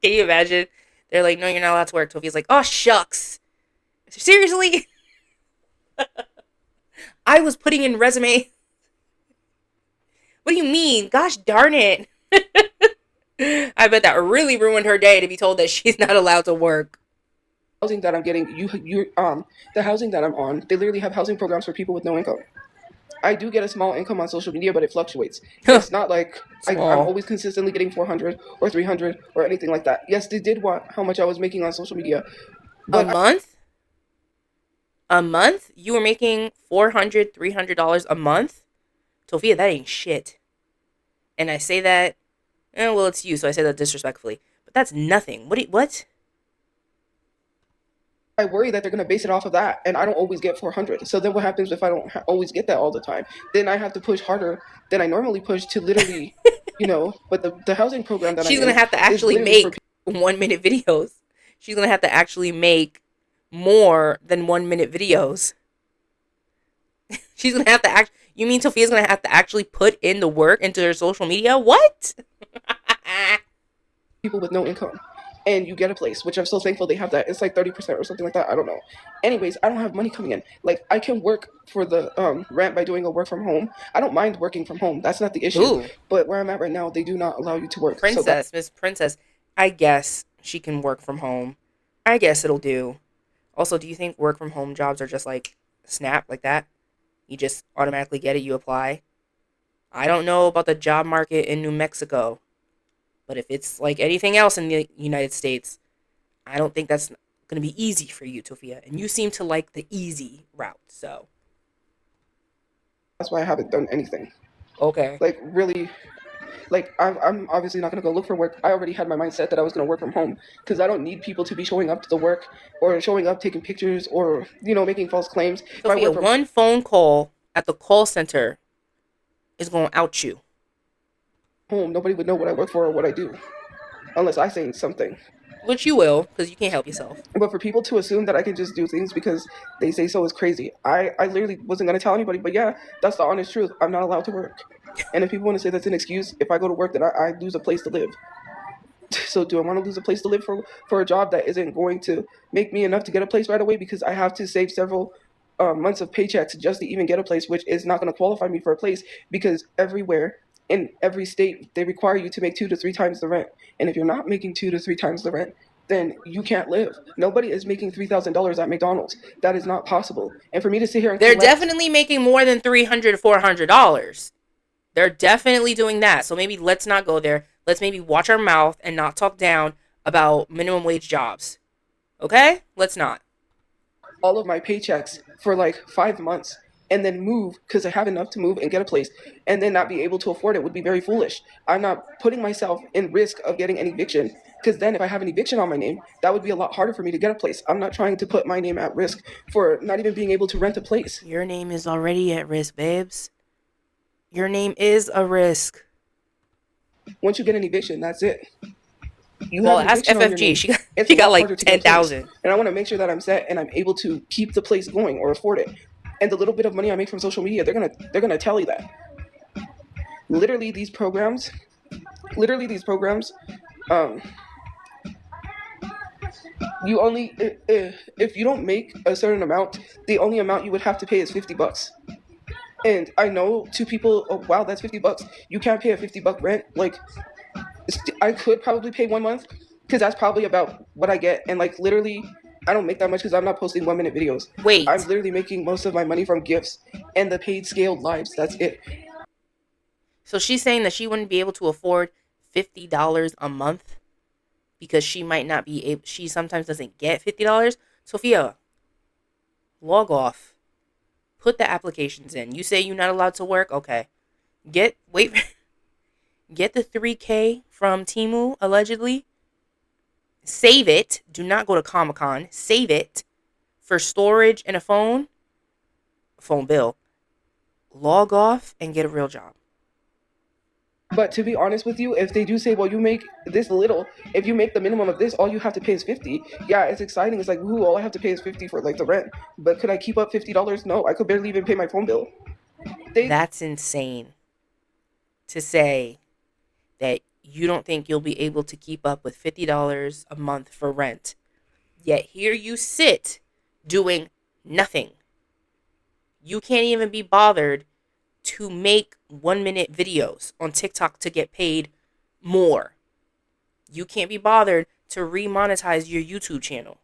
Can you imagine? They're like, no, you're not allowed to work. Tophia's like, oh, shucks. Seriously? I was putting in resume. What do you mean? Gosh darn it. I bet that really ruined her day to be told that she's not allowed to work. Housing that I'm getting, the housing that I'm on, they literally have housing programs for people with no income. I do get a small income on social media, but it fluctuates. It's not like I'm always consistently getting 400 or 300 or anything like that. Yes, they did want how much I was making on social media. But month? A month? You were making $400, $300 a month? Tophia, that ain't shit. And I say that, well, it's you, so I say that disrespectfully. But that's nothing. What? I worry that they're going to base it off of that, and I don't always get 400. So then what happens if I don't always get that all the time? Then I have to push harder than I normally push to literally, but the housing program that she's going to have to actually make 1 minute videos. She's going to have to actually make more than 1 minute videos. She's going to have to you mean Tophia's going to have to actually put in the work into her social media? What? People with no income. And you get a place, which I'm so thankful they have that. It's like 30% or something like that. I don't know. Anyways, I don't have money coming in. Like, I can work for the rent by doing a work from home. I don't mind working from home. That's not the issue. Ooh. But where I'm at right now, they do not allow you to work. Miss Princess, I guess she can work from home. I guess it'll do. Also, do you think work from home jobs are just like snap like that? You just automatically get it, you apply? I don't know about the job market in New Mexico. But if it's like anything else in the United States, I don't think that's going to be easy for you, Tophia. And you seem to like the easy route, so. That's why I haven't done anything. Okay. Like, really, like, I'm obviously not going to go look for work. I already had my mindset that I was going to work from home, because I don't need people to be showing up to the work or showing up, taking pictures, or, making false claims. Tophia, one phone call at the call center is going to out you. Home, nobody would know what I work for or what I do, unless I say something. Which you will, because you can't help yourself. But for people to assume that I can just do things because they say so is crazy. I literally wasn't going to tell anybody, but yeah, that's the honest truth. I'm not allowed to work. And if people want to say that's an excuse, if I go to work, then I lose a place to live. So do I want to lose a place to live for a job that isn't going to make me enough to get a place right away, because I have to save several months of paychecks just to even get a place, which is not going to qualify me for a place, because everywhere in every state they require you to make 2 to 3 times the rent. And if you're not making 2 to 3 times the rent, then you can't live. Nobody is making $3,000 at McDonald's. That is not possible. And for me to sit here and they're definitely making more than $300, $400. They're definitely doing that. So maybe let's not go there. Let's maybe watch our mouth and not talk down about minimum wage jobs. Okay? Let's not. All of my paychecks for like 5 months and then move because I have enough to move and get a place, and then not be able to afford it would be very foolish. I'm not putting myself in risk of getting an eviction, because then if I have an eviction on my name, that would be a lot harder for me to get a place. I'm not trying to put my name at risk for not even being able to rent a place. Your name is already at risk, babes. Your name is a risk. Once you get an eviction, that's it. Well, ask FFG. She got like 10,000. And I want to make sure that I'm set and I'm able to keep the place going or afford it. And the little bit of money I make from social media, they're gonna tell you that. Literally these programs, you only, if you don't make a certain amount, the only amount you would have to pay is $50. And I know to people, oh wow, that's $50. You can't pay a $50 rent. Like, I could probably pay 1 month, because that's probably about what I get. And like literally, I don't make that much because I'm not posting 1 minute videos. Wait. I'm literally making most of my money from gifts and the paid scaled lives. That's it. So she's saying that she wouldn't be able to afford $50 a month because she might not be able. She sometimes doesn't get $50. Tophia, Log off. Put the applications in. You say you're not allowed to work? Okay. Get the 3K from Temu, allegedly. Save it. Do not go to Comic-Con. Save it for storage and a phone bill. Log off and get a real job. But to be honest with you, if they do say, well, you make this little, if you make the minimum of this, all you have to pay is 50. Yeah, it's exciting. It's like, ooh, all I have to pay is 50 for like the rent. But could I keep up $50? No, I could barely even pay my phone bill. That's insane to say that you don't think you'll be able to keep up with $50 a month for rent. Yet here you sit doing nothing. You can't even be bothered to make 1-minute videos on TikTok to get paid more. You can't be bothered to remonetize your YouTube channel.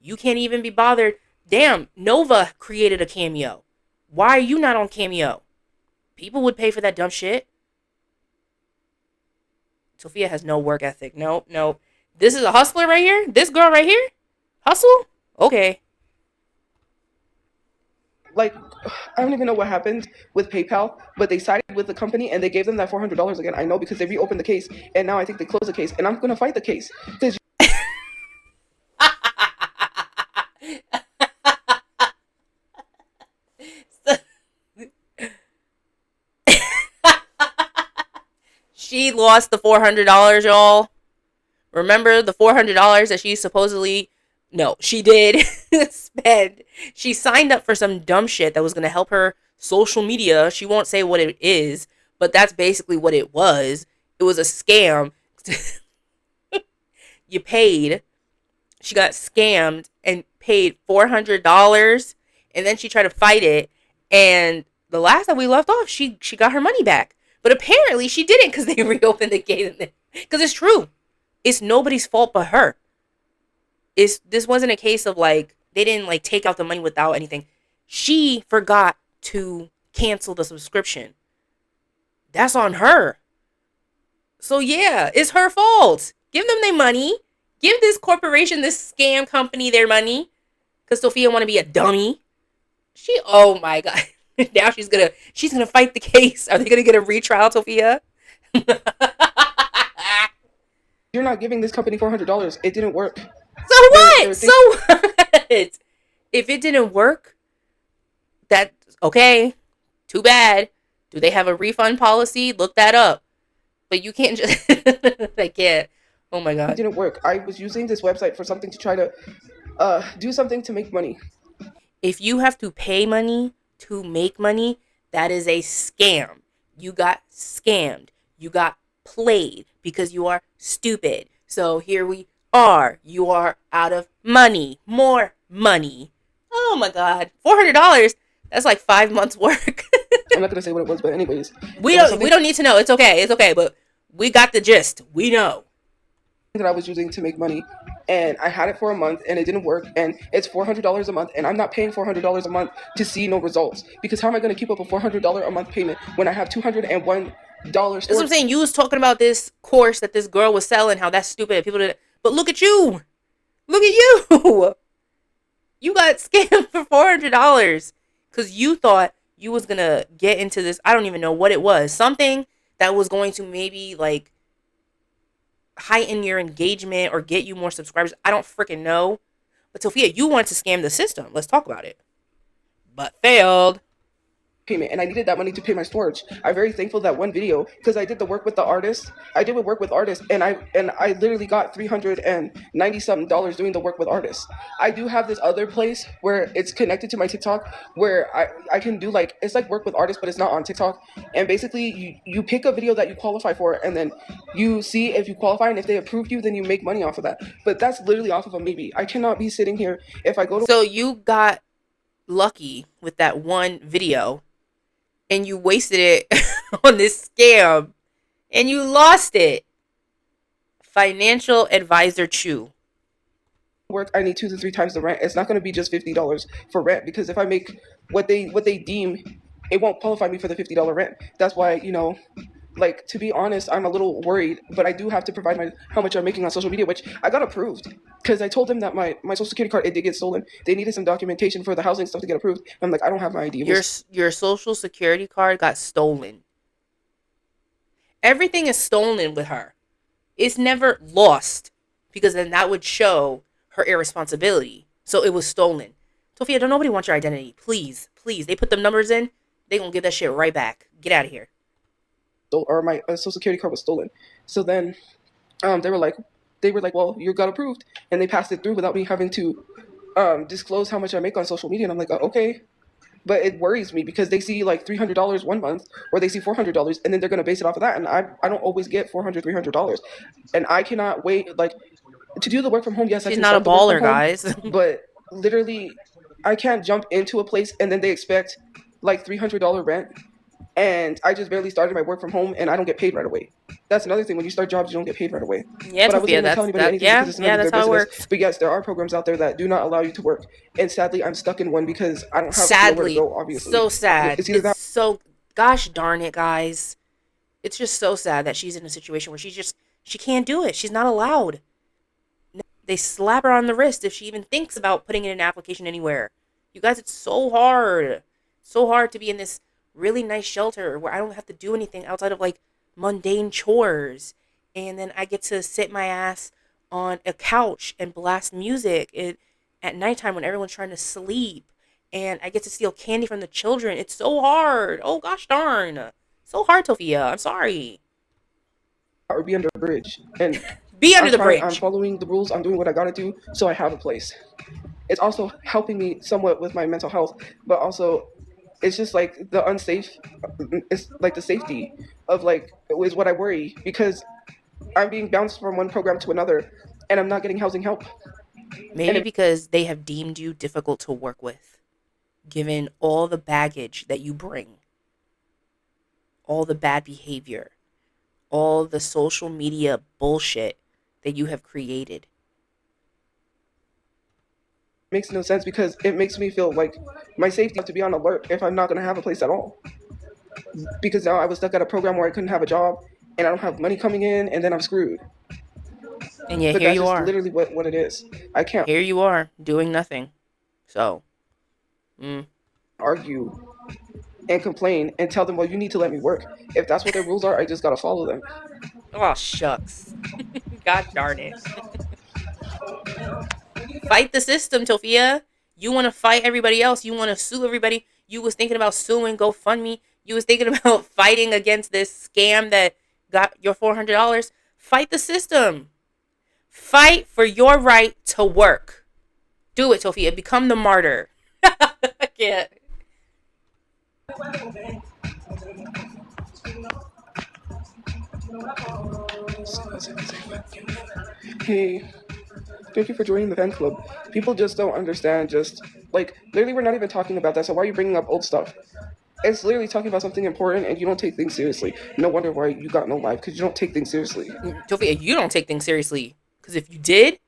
You can't even be bothered. Damn, Nova created a Cameo. Why are you not on Cameo? People would pay for that dumb shit. Tophia has no work ethic. No. This is a hustler right here? This girl right here? Hustle? Okay. Like, I don't even know what happened with PayPal, but they sided with the company and they gave them that $400 again. I know because they reopened the case, and now I think they closed the case, and I'm going to fight the case. She lost the $400, y'all. Remember the $400 that she supposedly... No, she did spend. She signed up for some dumb shit that was going to help her social media. She won't say what it is, but that's basically what it was. It was a scam. You paid. She got scammed and paid $400, and then she tried to fight it. And the last time we left off, she got her money back. But apparently she didn't because they reopened the case. Because it's true. It's nobody's fault but her. This wasn't a case of like they didn't like take out the money without anything. She forgot to cancel the subscription. That's on her. So yeah, it's her fault. Give them their money. Give this corporation, this scam company, their money. Because Tophia want to be a dummy. Oh my god. Now she's gonna fight the case. Are they gonna get a retrial, Tophia? You're not giving this company $400. It didn't work. So what? So what? If it didn't work, that's okay. Too bad. Do they have a refund policy? Look that up. But you can't just... I can't. Oh my god. It didn't work. I was using this website for something to try to do something to make money. If you have to pay money to make money, that is a scam. You got scammed. You got played because you are stupid. So here we are. You are out of money. More money. Oh my god. $400. That's like 5 months work. I'm not gonna say what it was, but anyways. We don't need to know. It's okay. But we got the gist. We know. That I was using to make money, and I had it for a month and it didn't work, and it's $400 a month, and I'm not paying $400 a month to see no results, because how am I going to keep up a $400 a month payment when I have $201? That's what I'm saying. You was talking about this course that this girl was selling, how that's stupid. People did, but look at you. Look at you. You got scammed for $400 because you thought you was gonna get into this. I don't even know what it was. Something that was going to maybe like heighten your engagement or get you more subscribers. I don't freaking know. But Tophia, you wanted to scam the system. Let's talk about it. But failed. Payment, and I needed that money to pay my storage. I'm very thankful that one video, because I did the work with the artist. I did work with artists, and I literally got $390 something doing the work with artists. I do have this other place where it's connected to my TikTok where I can do like, it's like work with artists, but it's not on TikTok. And basically you pick a video that you qualify for, and then you see if you qualify, and if they approve you, then you make money off of that. But that's literally off of a maybe. I cannot be sitting here if I go to... So you got lucky with that one video, and you wasted it on this scam, and you lost it. Financial advisor Chew. Work, I need 2 to 3 times the rent. It's not going to be just $50 for rent, because if I make what they deem, it won't qualify me for the $50 rent. That's why, like, to be honest, I'm a little worried, but I do have to provide how much I'm making on social media, which I got approved because I told them that my social security card, it did get stolen. They needed some documentation for the housing stuff to get approved. I'm like, I don't have my ID. Your social security card got stolen. Everything is stolen with her. It's never lost, because then that would show her irresponsibility. So it was stolen. Tophia, don't nobody want your identity. Please, please. They put them numbers in. They gonna give that shit right back. Get out of here. Or my social security card was stolen. So then they were like, well, you got approved, and they passed it through without me having to disclose how much I make on social media. And I'm like, okay. But it worries me because they see like $300 one month, or they see $400, and then they're going to base it off of that. And I don't always get $400, $300. And I cannot wait, like, to do the work from home. Yes, she's not a baller, guys. But literally, I can't jump into a place and then they expect like $300 rent. And I just barely started my work from home, and I don't get paid right away. That's another thing. When you start jobs, you don't get paid right away. Yeah, but I wasn't gonna tell anybody anything because it's none of their that's how business. it works. But yes, there are programs out there that do not allow you to work, and sadly, I'm stuck in one because I don't have nowhere to go. Obviously, so sad. It's either that. So, gosh darn it, guys. It's just so sad that she's in a situation where she can't do it. She's not allowed. They slap her on the wrist if she even thinks about putting in an application anywhere. You guys, it's so hard. So hard to be in this really nice shelter where I don't have to do anything outside of like mundane chores, and then I get to sit my ass on a couch and blast music at nighttime when everyone's trying to sleep, and I get to steal candy from the children. It's so hard. Oh gosh darn, so hard, Tophia. I'm sorry. Or be under a bridge and be under the bridge. I'm following the rules. I'm doing what I gotta do, so I have a place. It's also helping me somewhat with my mental health, but also it's just like the unsafe, it's like the safety of like, is what I worry, because I'm being bounced from one program to another and I'm not getting housing help. Maybe because they have deemed you difficult to work with, given all the baggage that you bring, all the bad behavior, all the social media bullshit that you have created. Makes no sense because it makes me feel like my safety has to be on alert if I'm not going to have a place at all. Because now I was stuck at a program where I couldn't have a job and I don't have money coming in, and then I'm screwed. And yet here you are. That's literally what it is. I can't. Here you are doing nothing. So, argue and complain and tell them, well, you need to let me work. If that's what their rules are, I just got to follow them. Oh, shucks. God darn it. Fight the system, Tophia. You want to fight everybody else. You want to sue everybody. You was thinking about suing GoFundMe. You was thinking about fighting against this scam that got your $400. Fight the system. Fight for your right to work. Do it, Tophia. Become the martyr. I can't. Hey, thank you for joining the fan club. People just don't understand, just, like, literally we're not even talking about that, so why are you bringing up old stuff? It's literally talking about something important, and you don't take things seriously. No wonder why you got no life, because you don't take things seriously. Tophia, you don't take things seriously, because if you did,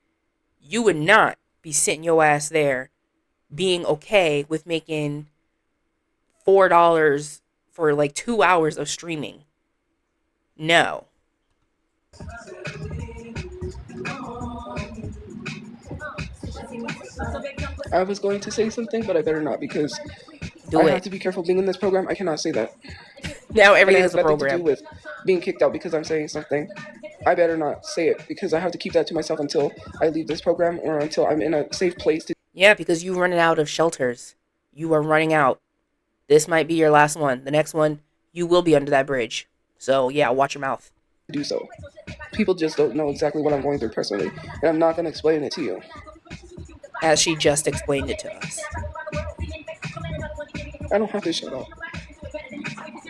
you would not be sitting your ass there being okay with making $4 for like 2 hours of streaming. No. I was going to say something, but I better not, because I have to be careful being in this program. I cannot say that. Now everything is a program. Nothing to do with being kicked out because I'm saying something. I better not say it, because I have to keep that to myself until I leave this program, or until I'm in a safe place to. Yeah, because you're running out of shelters. You are running out. This might be your last one. The next one, you will be under that bridge. So yeah, watch your mouth. Do so. People just don't know exactly what I'm going through personally, and I'm not going to explain it to you. As she just explained it to us. I don't have to shut up.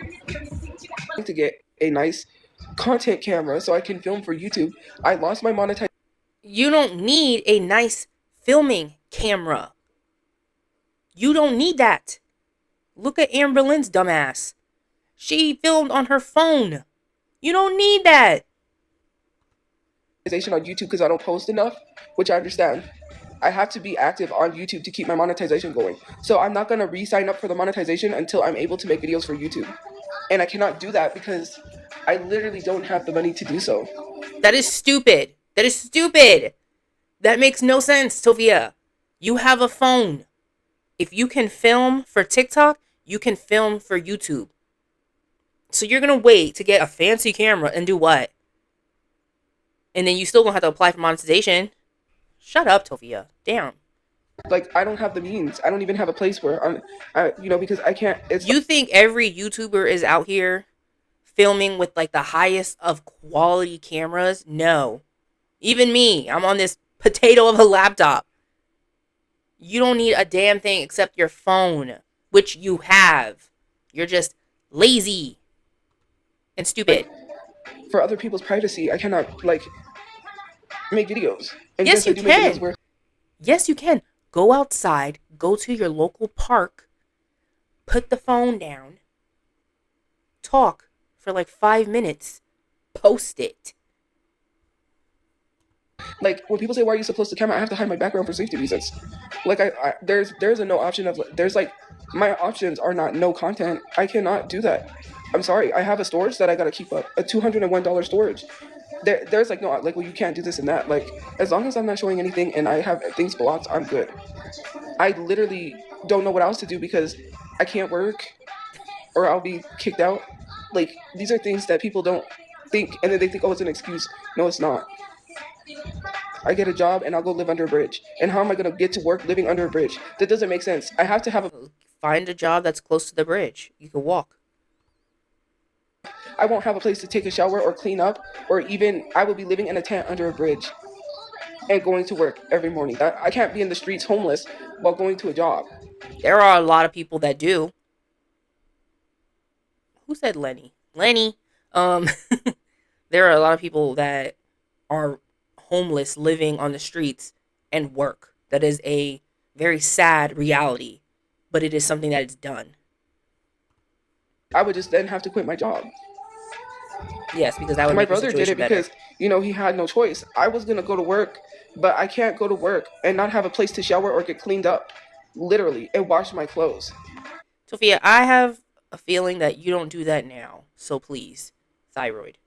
I need to get a nice content camera so I can film for YouTube. I lost my monetization. You don't need a nice filming camera. You don't need that. Look at Amber Lynn's dumbass. She filmed on her phone. You don't need that. On YouTube because I don't post enough, which I understand. I have to be active on YouTube to keep my monetization going. So I'm not going to re-sign up for the monetization until I'm able to make videos for YouTube. And I cannot do that because I literally don't have the money to do so. That is stupid. That is stupid. That makes no sense, Tophia. You have a phone. If you can film for TikTok, you can film for YouTube. So you're going to wait to get a fancy camera and do what? And then you still going to have to apply for monetization. Shut up, Tophia. Damn. Like, I don't have the means. I don't even have a place where because I can't. You think every YouTuber is out here filming with like the highest of quality cameras? No. Even me, I'm on this potato of a laptop. You don't need a damn thing except your phone, which you have. You're just lazy and stupid. Like, for other people's privacy, I cannot like make videos. And yes, you can. Make videos where... Yes, you can. Go outside, go to your local park, put the phone down, talk for like 5 minutes, post it. Like, when people say, why are you so close to the camera? I have to hide my background for safety reasons. Like, there's a no option of, there's like, my options are not no content. I cannot do that. I'm sorry. I have a storage that I gotta keep up. A $201 storage. There's like, no, like, well, you can't do this and that. Like, as long as I'm not showing anything and I have things blocked, I'm good. I literally don't know what else to do because I can't work or I'll be kicked out. Like, these are things that people don't think, and then they think, oh, it's an excuse. No, it's not. I get a job and I'll go live under a bridge. And how am I going to get to work living under a bridge? That doesn't make sense. I have to have find a job that's close to the bridge. You can walk. I won't have a place to take a shower or clean up, or even I will be living in a tent under a bridge and going to work every morning. I can't be in the streets homeless while going to a job. There are a lot of people that do. Who said Lenny? Lenny. There are a lot of people that are homeless living on the streets and work. That is a very sad reality, but it is something that is done. I would just then have to quit my job. Yes, because that would my make brother did it better. because he had no choice. I was gonna go to work, but I can't go to work and not have a place to shower or get cleaned up, literally, and wash my clothes. Tophia, I have a feeling that you don't do that now. So please, thyroid.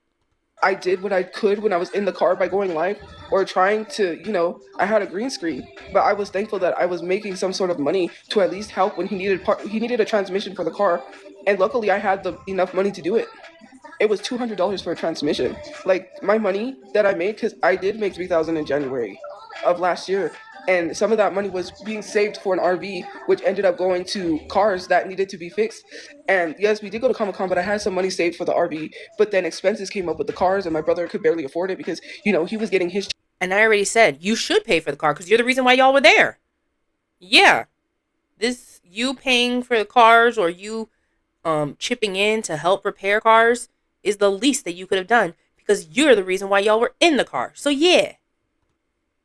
I did what I could when I was in the car by going live or trying to, I had a green screen, but I was thankful that I was making some sort of money to at least help when he needed a transmission for the car, and luckily I had enough money to do it. It was $200 for a transmission. Like, my money that I made, because I did make $3,000 in January of last year, and some of that money was being saved for an RV, which ended up going to cars that needed to be fixed. And yes, we did go to Comic-Con, but I had some money saved for the RV, but then expenses came up with the cars, and my brother could barely afford it because, he was getting his... And I already said, you should pay for the car, because you're the reason why y'all were there. Yeah. You paying for the cars, or you chipping in to help repair cars, is the least that you could have done, because you're the reason why y'all were in the car. So yeah.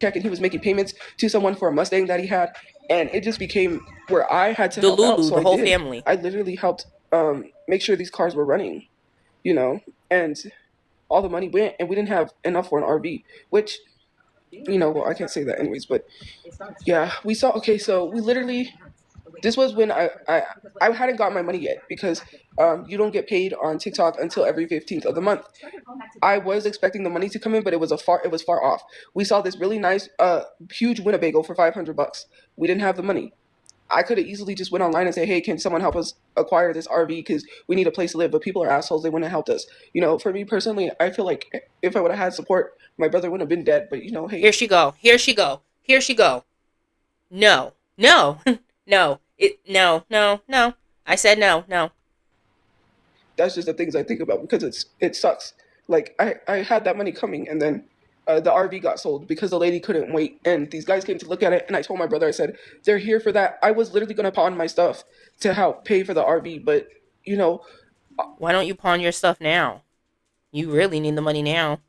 And he was making payments to someone for a Mustang that he had, and it just became where I had to help out. So the whole family. I literally helped make sure these cars were running, and all the money went, and we didn't have enough for an RV, which, well, I can't say that anyways, but yeah, we saw. Okay, so we literally. This was when I hadn't got my money yet, because you don't get paid on TikTok until every 15th of the month. I was expecting the money to come in, but it was far off. We saw this really nice huge Winnebago for $500. We didn't have the money. I could have easily just went online and say, hey, can someone help us acquire this RV because we need a place to live? But people are assholes. They wouldn't have helped us. For me personally, I feel like if I would have had support, my brother wouldn't have been dead. But hey, here she go. No. No. No. I said no. That's just the things I think about, because it sucks. Like, I had that money coming, and then the RV got sold because the lady couldn't wait, and these guys came to look at it, and I told my brother, I said, they're here for that. I was literally going to pawn my stuff to help pay for the RV, but, why don't you pawn your stuff now? You really need the money now.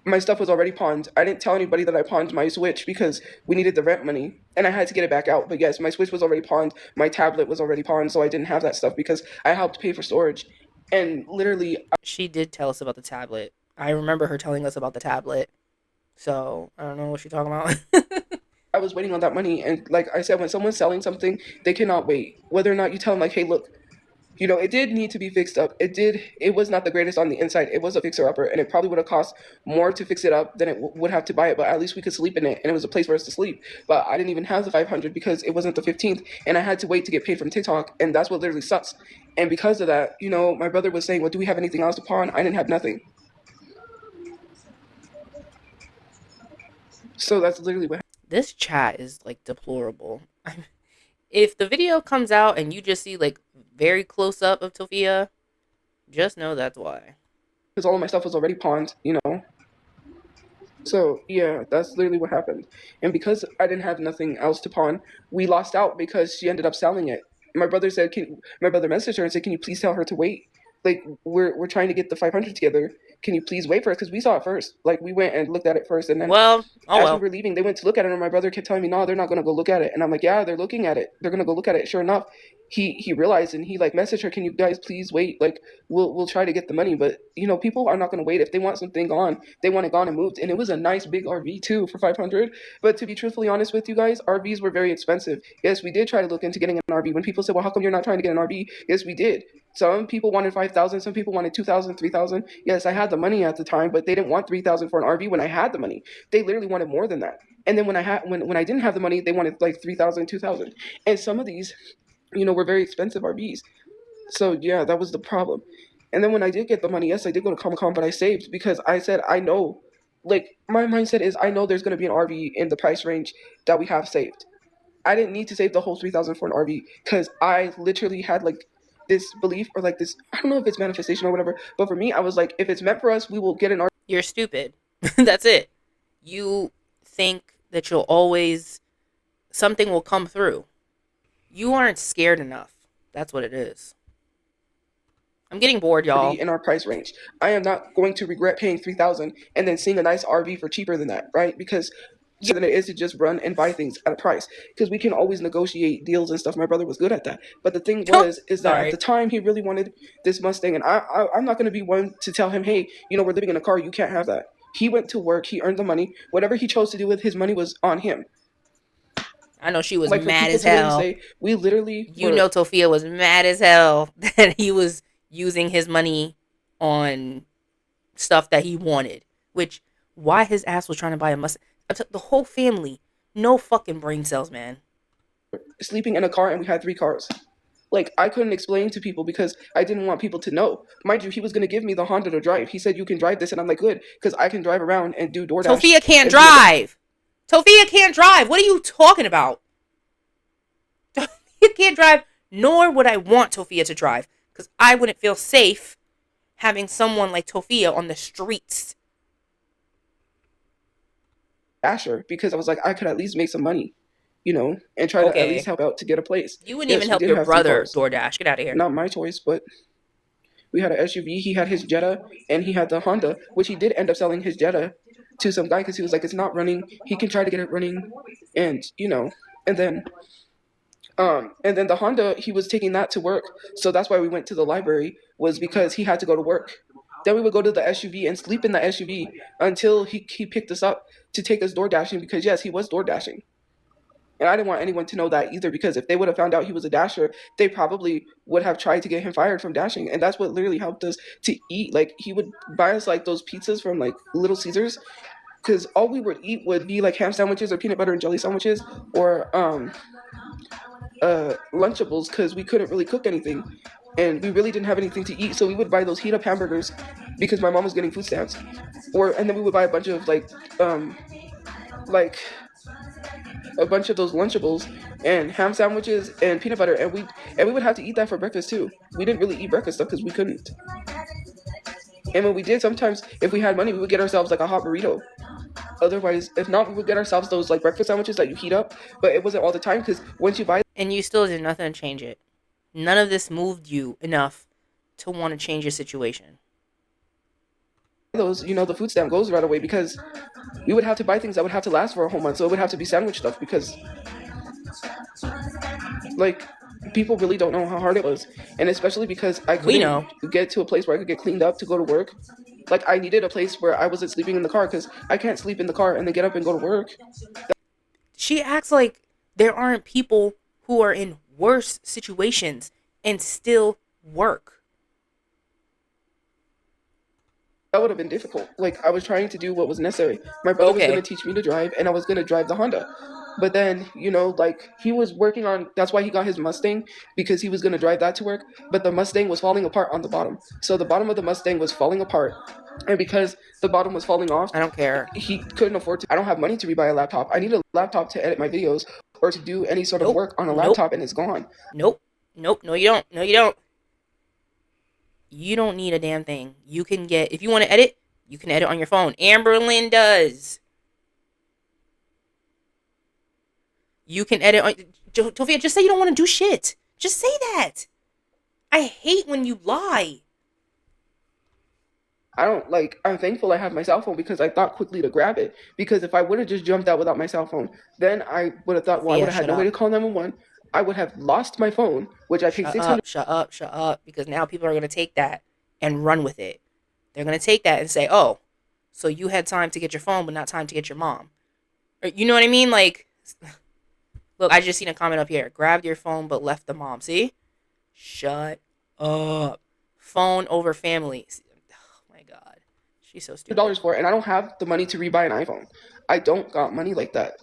My stuff was already pawned. I didn't tell anybody that I pawned my Switch because we needed the rent money, and I had to get it back out. But yes, my Switch was already pawned. My tablet was already pawned, so I didn't have that stuff because I helped pay for storage. And literally... She did tell us about the tablet. I remember her telling us about the tablet. So, I don't know what she's talking about. I was waiting on that money, and like I said, when someone's selling something, they cannot wait. Whether or not you tell them, like, hey, look, You know, it did need to be fixed up. It was not the greatest on the inside. It was a fixer upper, and it probably would have cost more to fix it up than it would have to buy it. But at least we could sleep in it, and it was a place for us to sleep. But I didn't even have the 500 because it wasn't the 15th, and I had to wait to get paid from TikTok, and that's what literally sucks. And because of that, you know, my brother was saying, "Well, do we have anything else to pawn?" I didn't have nothing. So that's literally what. This chat is like deplorable. If the video comes out and you just see like very close up of Tophia, just know that's why. Because all of my stuff was already pawned, you know. So yeah, that's literally what happened. And because I didn't have nothing else to pawn, we lost out because she ended up selling it. My brother said, my brother messaged her and said, "Can you please tell her to wait? Like we're trying to get the 500 together. Can you please wait for us?" Because we saw it first. Like we went and looked at it first, and then as we were leaving, they went to look at it, and my brother kept telling me, "No, they're not gonna go look at it." And I'm like, "Yeah, they're looking at it. They're gonna go look at it." Sure enough, he realized and he like messaged her, "Can you guys please wait? Like we'll try to get the money." But you know, people are not gonna wait if they want something gone. They want it gone and moved. And it was a nice big RV too for 500. But to be truthfully honest with you guys, RVs were very expensive. Yes, we did try to look into getting an RV. When people said, "Well, how come you're not trying to get an RV?" Yes, we did. Some people wanted 5,000. Some people wanted 2,000, 3,000. Yes, I had the money at the time, but they didn't want 3,000 for an RV when I had the money. They literally wanted more than that. And then when I didn't have the money, they wanted like 3,000, 2,000. And some of these, you know, were very expensive RVs. So yeah, that was the problem. And then when I did get the money, yes, I did go to Comic Con, but I saved because I said I know, like my mindset is I know there's going to be an RV in the price range that we have saved. I didn't need to save the whole 3,000 for an RV because I literally had like this belief or like this, I don't know if it's manifestation or whatever, but for me, I was like, if it's meant for us, we will get an RV. You're stupid. That's it. You think that you'll always, something will come through. You aren't scared enough. That's what it is. I'm getting bored, y'all. In our price range, I am not going to regret paying 3,000 and then seeing a nice RV for cheaper than that, right? Because than it is to just run and buy things at a price, because we can always negotiate deals and stuff. My brother was good at that, but the thing is that at the time he really wanted this Mustang, and I'm not going to be one to tell him, "Hey, you know, we're living in a car, you can't have that." He went to work, he earned the money, whatever he chose to do with his money was on him. I know she was like, mad as hell. We literally, you know, Tophia was mad as hell that he was using his money on stuff that he wanted, which why his ass was trying to buy a Mustang. The whole family, no fucking brain cells, man. Sleeping in a car, and we had 3 cars. Like, I couldn't explain to people because I didn't want people to know. Mind you, he was going to give me the Honda to drive. He said, "You can drive this." And I'm like, good, because I can drive around and do DoorDash. Tophia can't drive. Tophia can't drive. What are you talking about? Tophia can't drive, nor would I want Tophia to drive, because I wouldn't feel safe having someone like Tophia on the streets. Dasher, because I was like, I could at least make some money, you know, and try to at least help out to get a place. You wouldn't even help your brother DoorDash. Get out of here. Not my choice, but we had an SUV. He had his Jetta, and he had the Honda, which he did end up selling his Jetta to some guy because he was like, "It's not running. He can try to get it running," and you know, and then the Honda, he was taking that to work, so that's why we went to the library, was because he had to go to work. Then we would go to the SUV and sleep in the SUV until he picked us up to take us door dashing, because yes, he was door dashing. And I didn't want anyone to know that either, because if they would have found out he was a dasher, they probably would have tried to get him fired from dashing. And that's what literally helped us to eat. Like, he would buy us like those pizzas from like Little Caesars, because all we would eat would be like ham sandwiches or peanut butter and jelly sandwiches, or Lunchables, because we couldn't really cook anything. And we really didn't have anything to eat, so we would buy those heat up hamburgers because my mom was getting food stamps, and then we would buy a bunch of like a bunch of those Lunchables and ham sandwiches and peanut butter, and we would have to eat that for breakfast too. We didn't really eat breakfast stuff because we couldn't. And when we did, sometimes if we had money, we would get ourselves like a hot burrito. Otherwise, if not, we would get ourselves those like breakfast sandwiches that you heat up. But it wasn't all the time, because once you buy, and you still did nothing to change it. None of this moved you enough to want to change your situation. Those, you know, the food stamp goes right away, because we would have to buy things that would have to last for a whole month. So it would have to be sandwich stuff, because like people really don't know how hard it was, and especially because I couldn't get to a place where I could get cleaned up to go to work. Like, I needed a place where I wasn't sleeping in the car, because I can't sleep in the car and then get up and go to work. She acts like there aren't people who are in worse situations and still work. That would have been difficult. Like, I was trying to do what was necessary. My brother was going to teach me to drive, and I was going to drive the Honda. But then, like, he was working on, that's why he got his Mustang, because he was going to drive that to work. But the Mustang was falling apart on the bottom. So the bottom of the Mustang was falling apart. And because the bottom was falling off, I don't care. He couldn't afford to. I don't have money to rebuy a laptop. I need a laptop to edit my videos or to do any sort of work on a laptop, and it's gone. Nope. No, you don't. No, you don't. You don't need a damn thing. You can get, if you want to edit, you can edit on your phone. Amberlynn does. You can edit on, Tophia, just say you don't want to do shit. Just say that. I hate when you lie. I'm thankful I have my cell phone because I thought quickly to grab it. Because if I would have just jumped out without my cell phone, then I would have thought, well, I would have had no way to call 911. I would have lost my phone, which I paid $600. Shut up. Because now people are going to take that and run with it. They're going to take that and say, oh, so you had time to get your phone, but not time to get your mom. Or, you know what I mean? Like, look, I just seen a comment up here. Grabbed your phone, but left the mom. See? Shut up. Phone over family. Oh, my God. She's so stupid. $100 for it, and I don't have the money to rebuy an iPhone. I don't got money like that.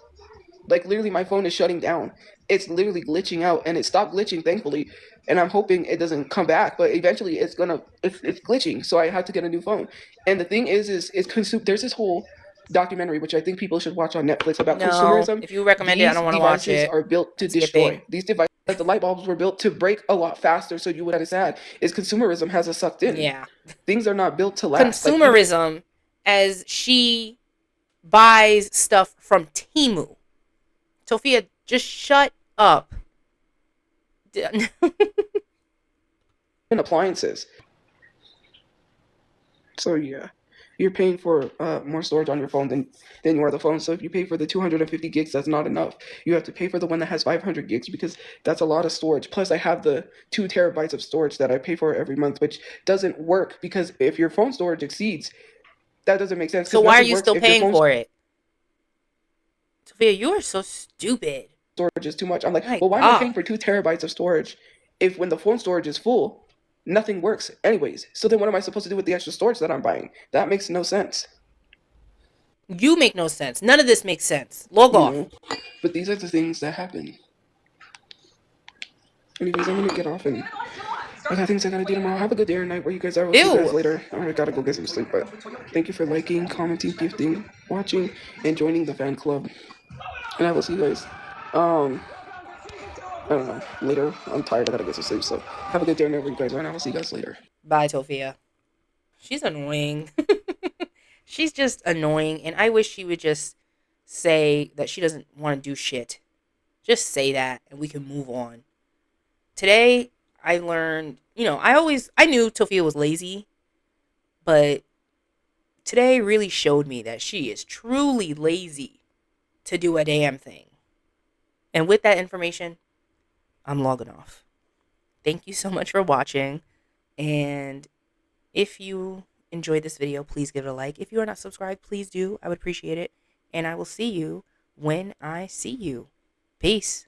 Like, literally, my phone is shutting down. It's literally glitching out, and it stopped glitching, thankfully. And I'm hoping it doesn't come back, but eventually it's glitching, so I have to get a new phone. And the thing is there's this whole documentary, which I think people should watch on Netflix about consumerism. If you recommend it, I don't want to watch it. These devices are built to destroy. These devices, like the light bulbs were built to break a lot faster, so you would understand. Is consumerism has us sucked in. Yeah. Things are not built to last. Consumerism, as she buys stuff from Temu. Tophia, just shut up. And appliances. So yeah, you're paying for more storage on your phone than you are the phone. So if you pay for the 250 gigs, that's not enough. You have to pay for the one that has 500 gigs because that's a lot of storage. Plus, I have the 2 terabytes of storage that I pay for every month, which doesn't work because if your phone storage exceeds, that doesn't make sense. So why are you still paying for it? Tophia, you are so stupid. Storage is too much. I'm like, well, why am I paying for 2 terabytes of storage if when the phone storage is full, nothing works anyways? So then what am I supposed to do with the extra storage that I'm buying? That makes no sense. You make no sense. None of this makes sense. Log off. But these are the things that happen. Anyways, I'm gonna get off and I got things I gotta do tomorrow. Have a good day or night where you guys are. We'll see you guys later. I gotta go get some sleep, but thank you for liking, commenting, gifting, watching, and joining the fan club. And I will see you guys, I don't know, later. I'm tired, I gotta get some sleep, so have a good day or night where you guys are, and I will see you guys later. Bye, Tophia. She's annoying. She's just annoying, and I wish she would just say that she doesn't want to do shit. Just say that, and we can move on. Today, I learned, I knew Tophia was lazy, but today really showed me that she is truly lazy to do a damn thing. And with that information, I'm logging off. Thank you so much for watching, and if you enjoyed this video, please give it a like. If you are not subscribed, please do. I would appreciate it, and I will see you when I see you. Peace.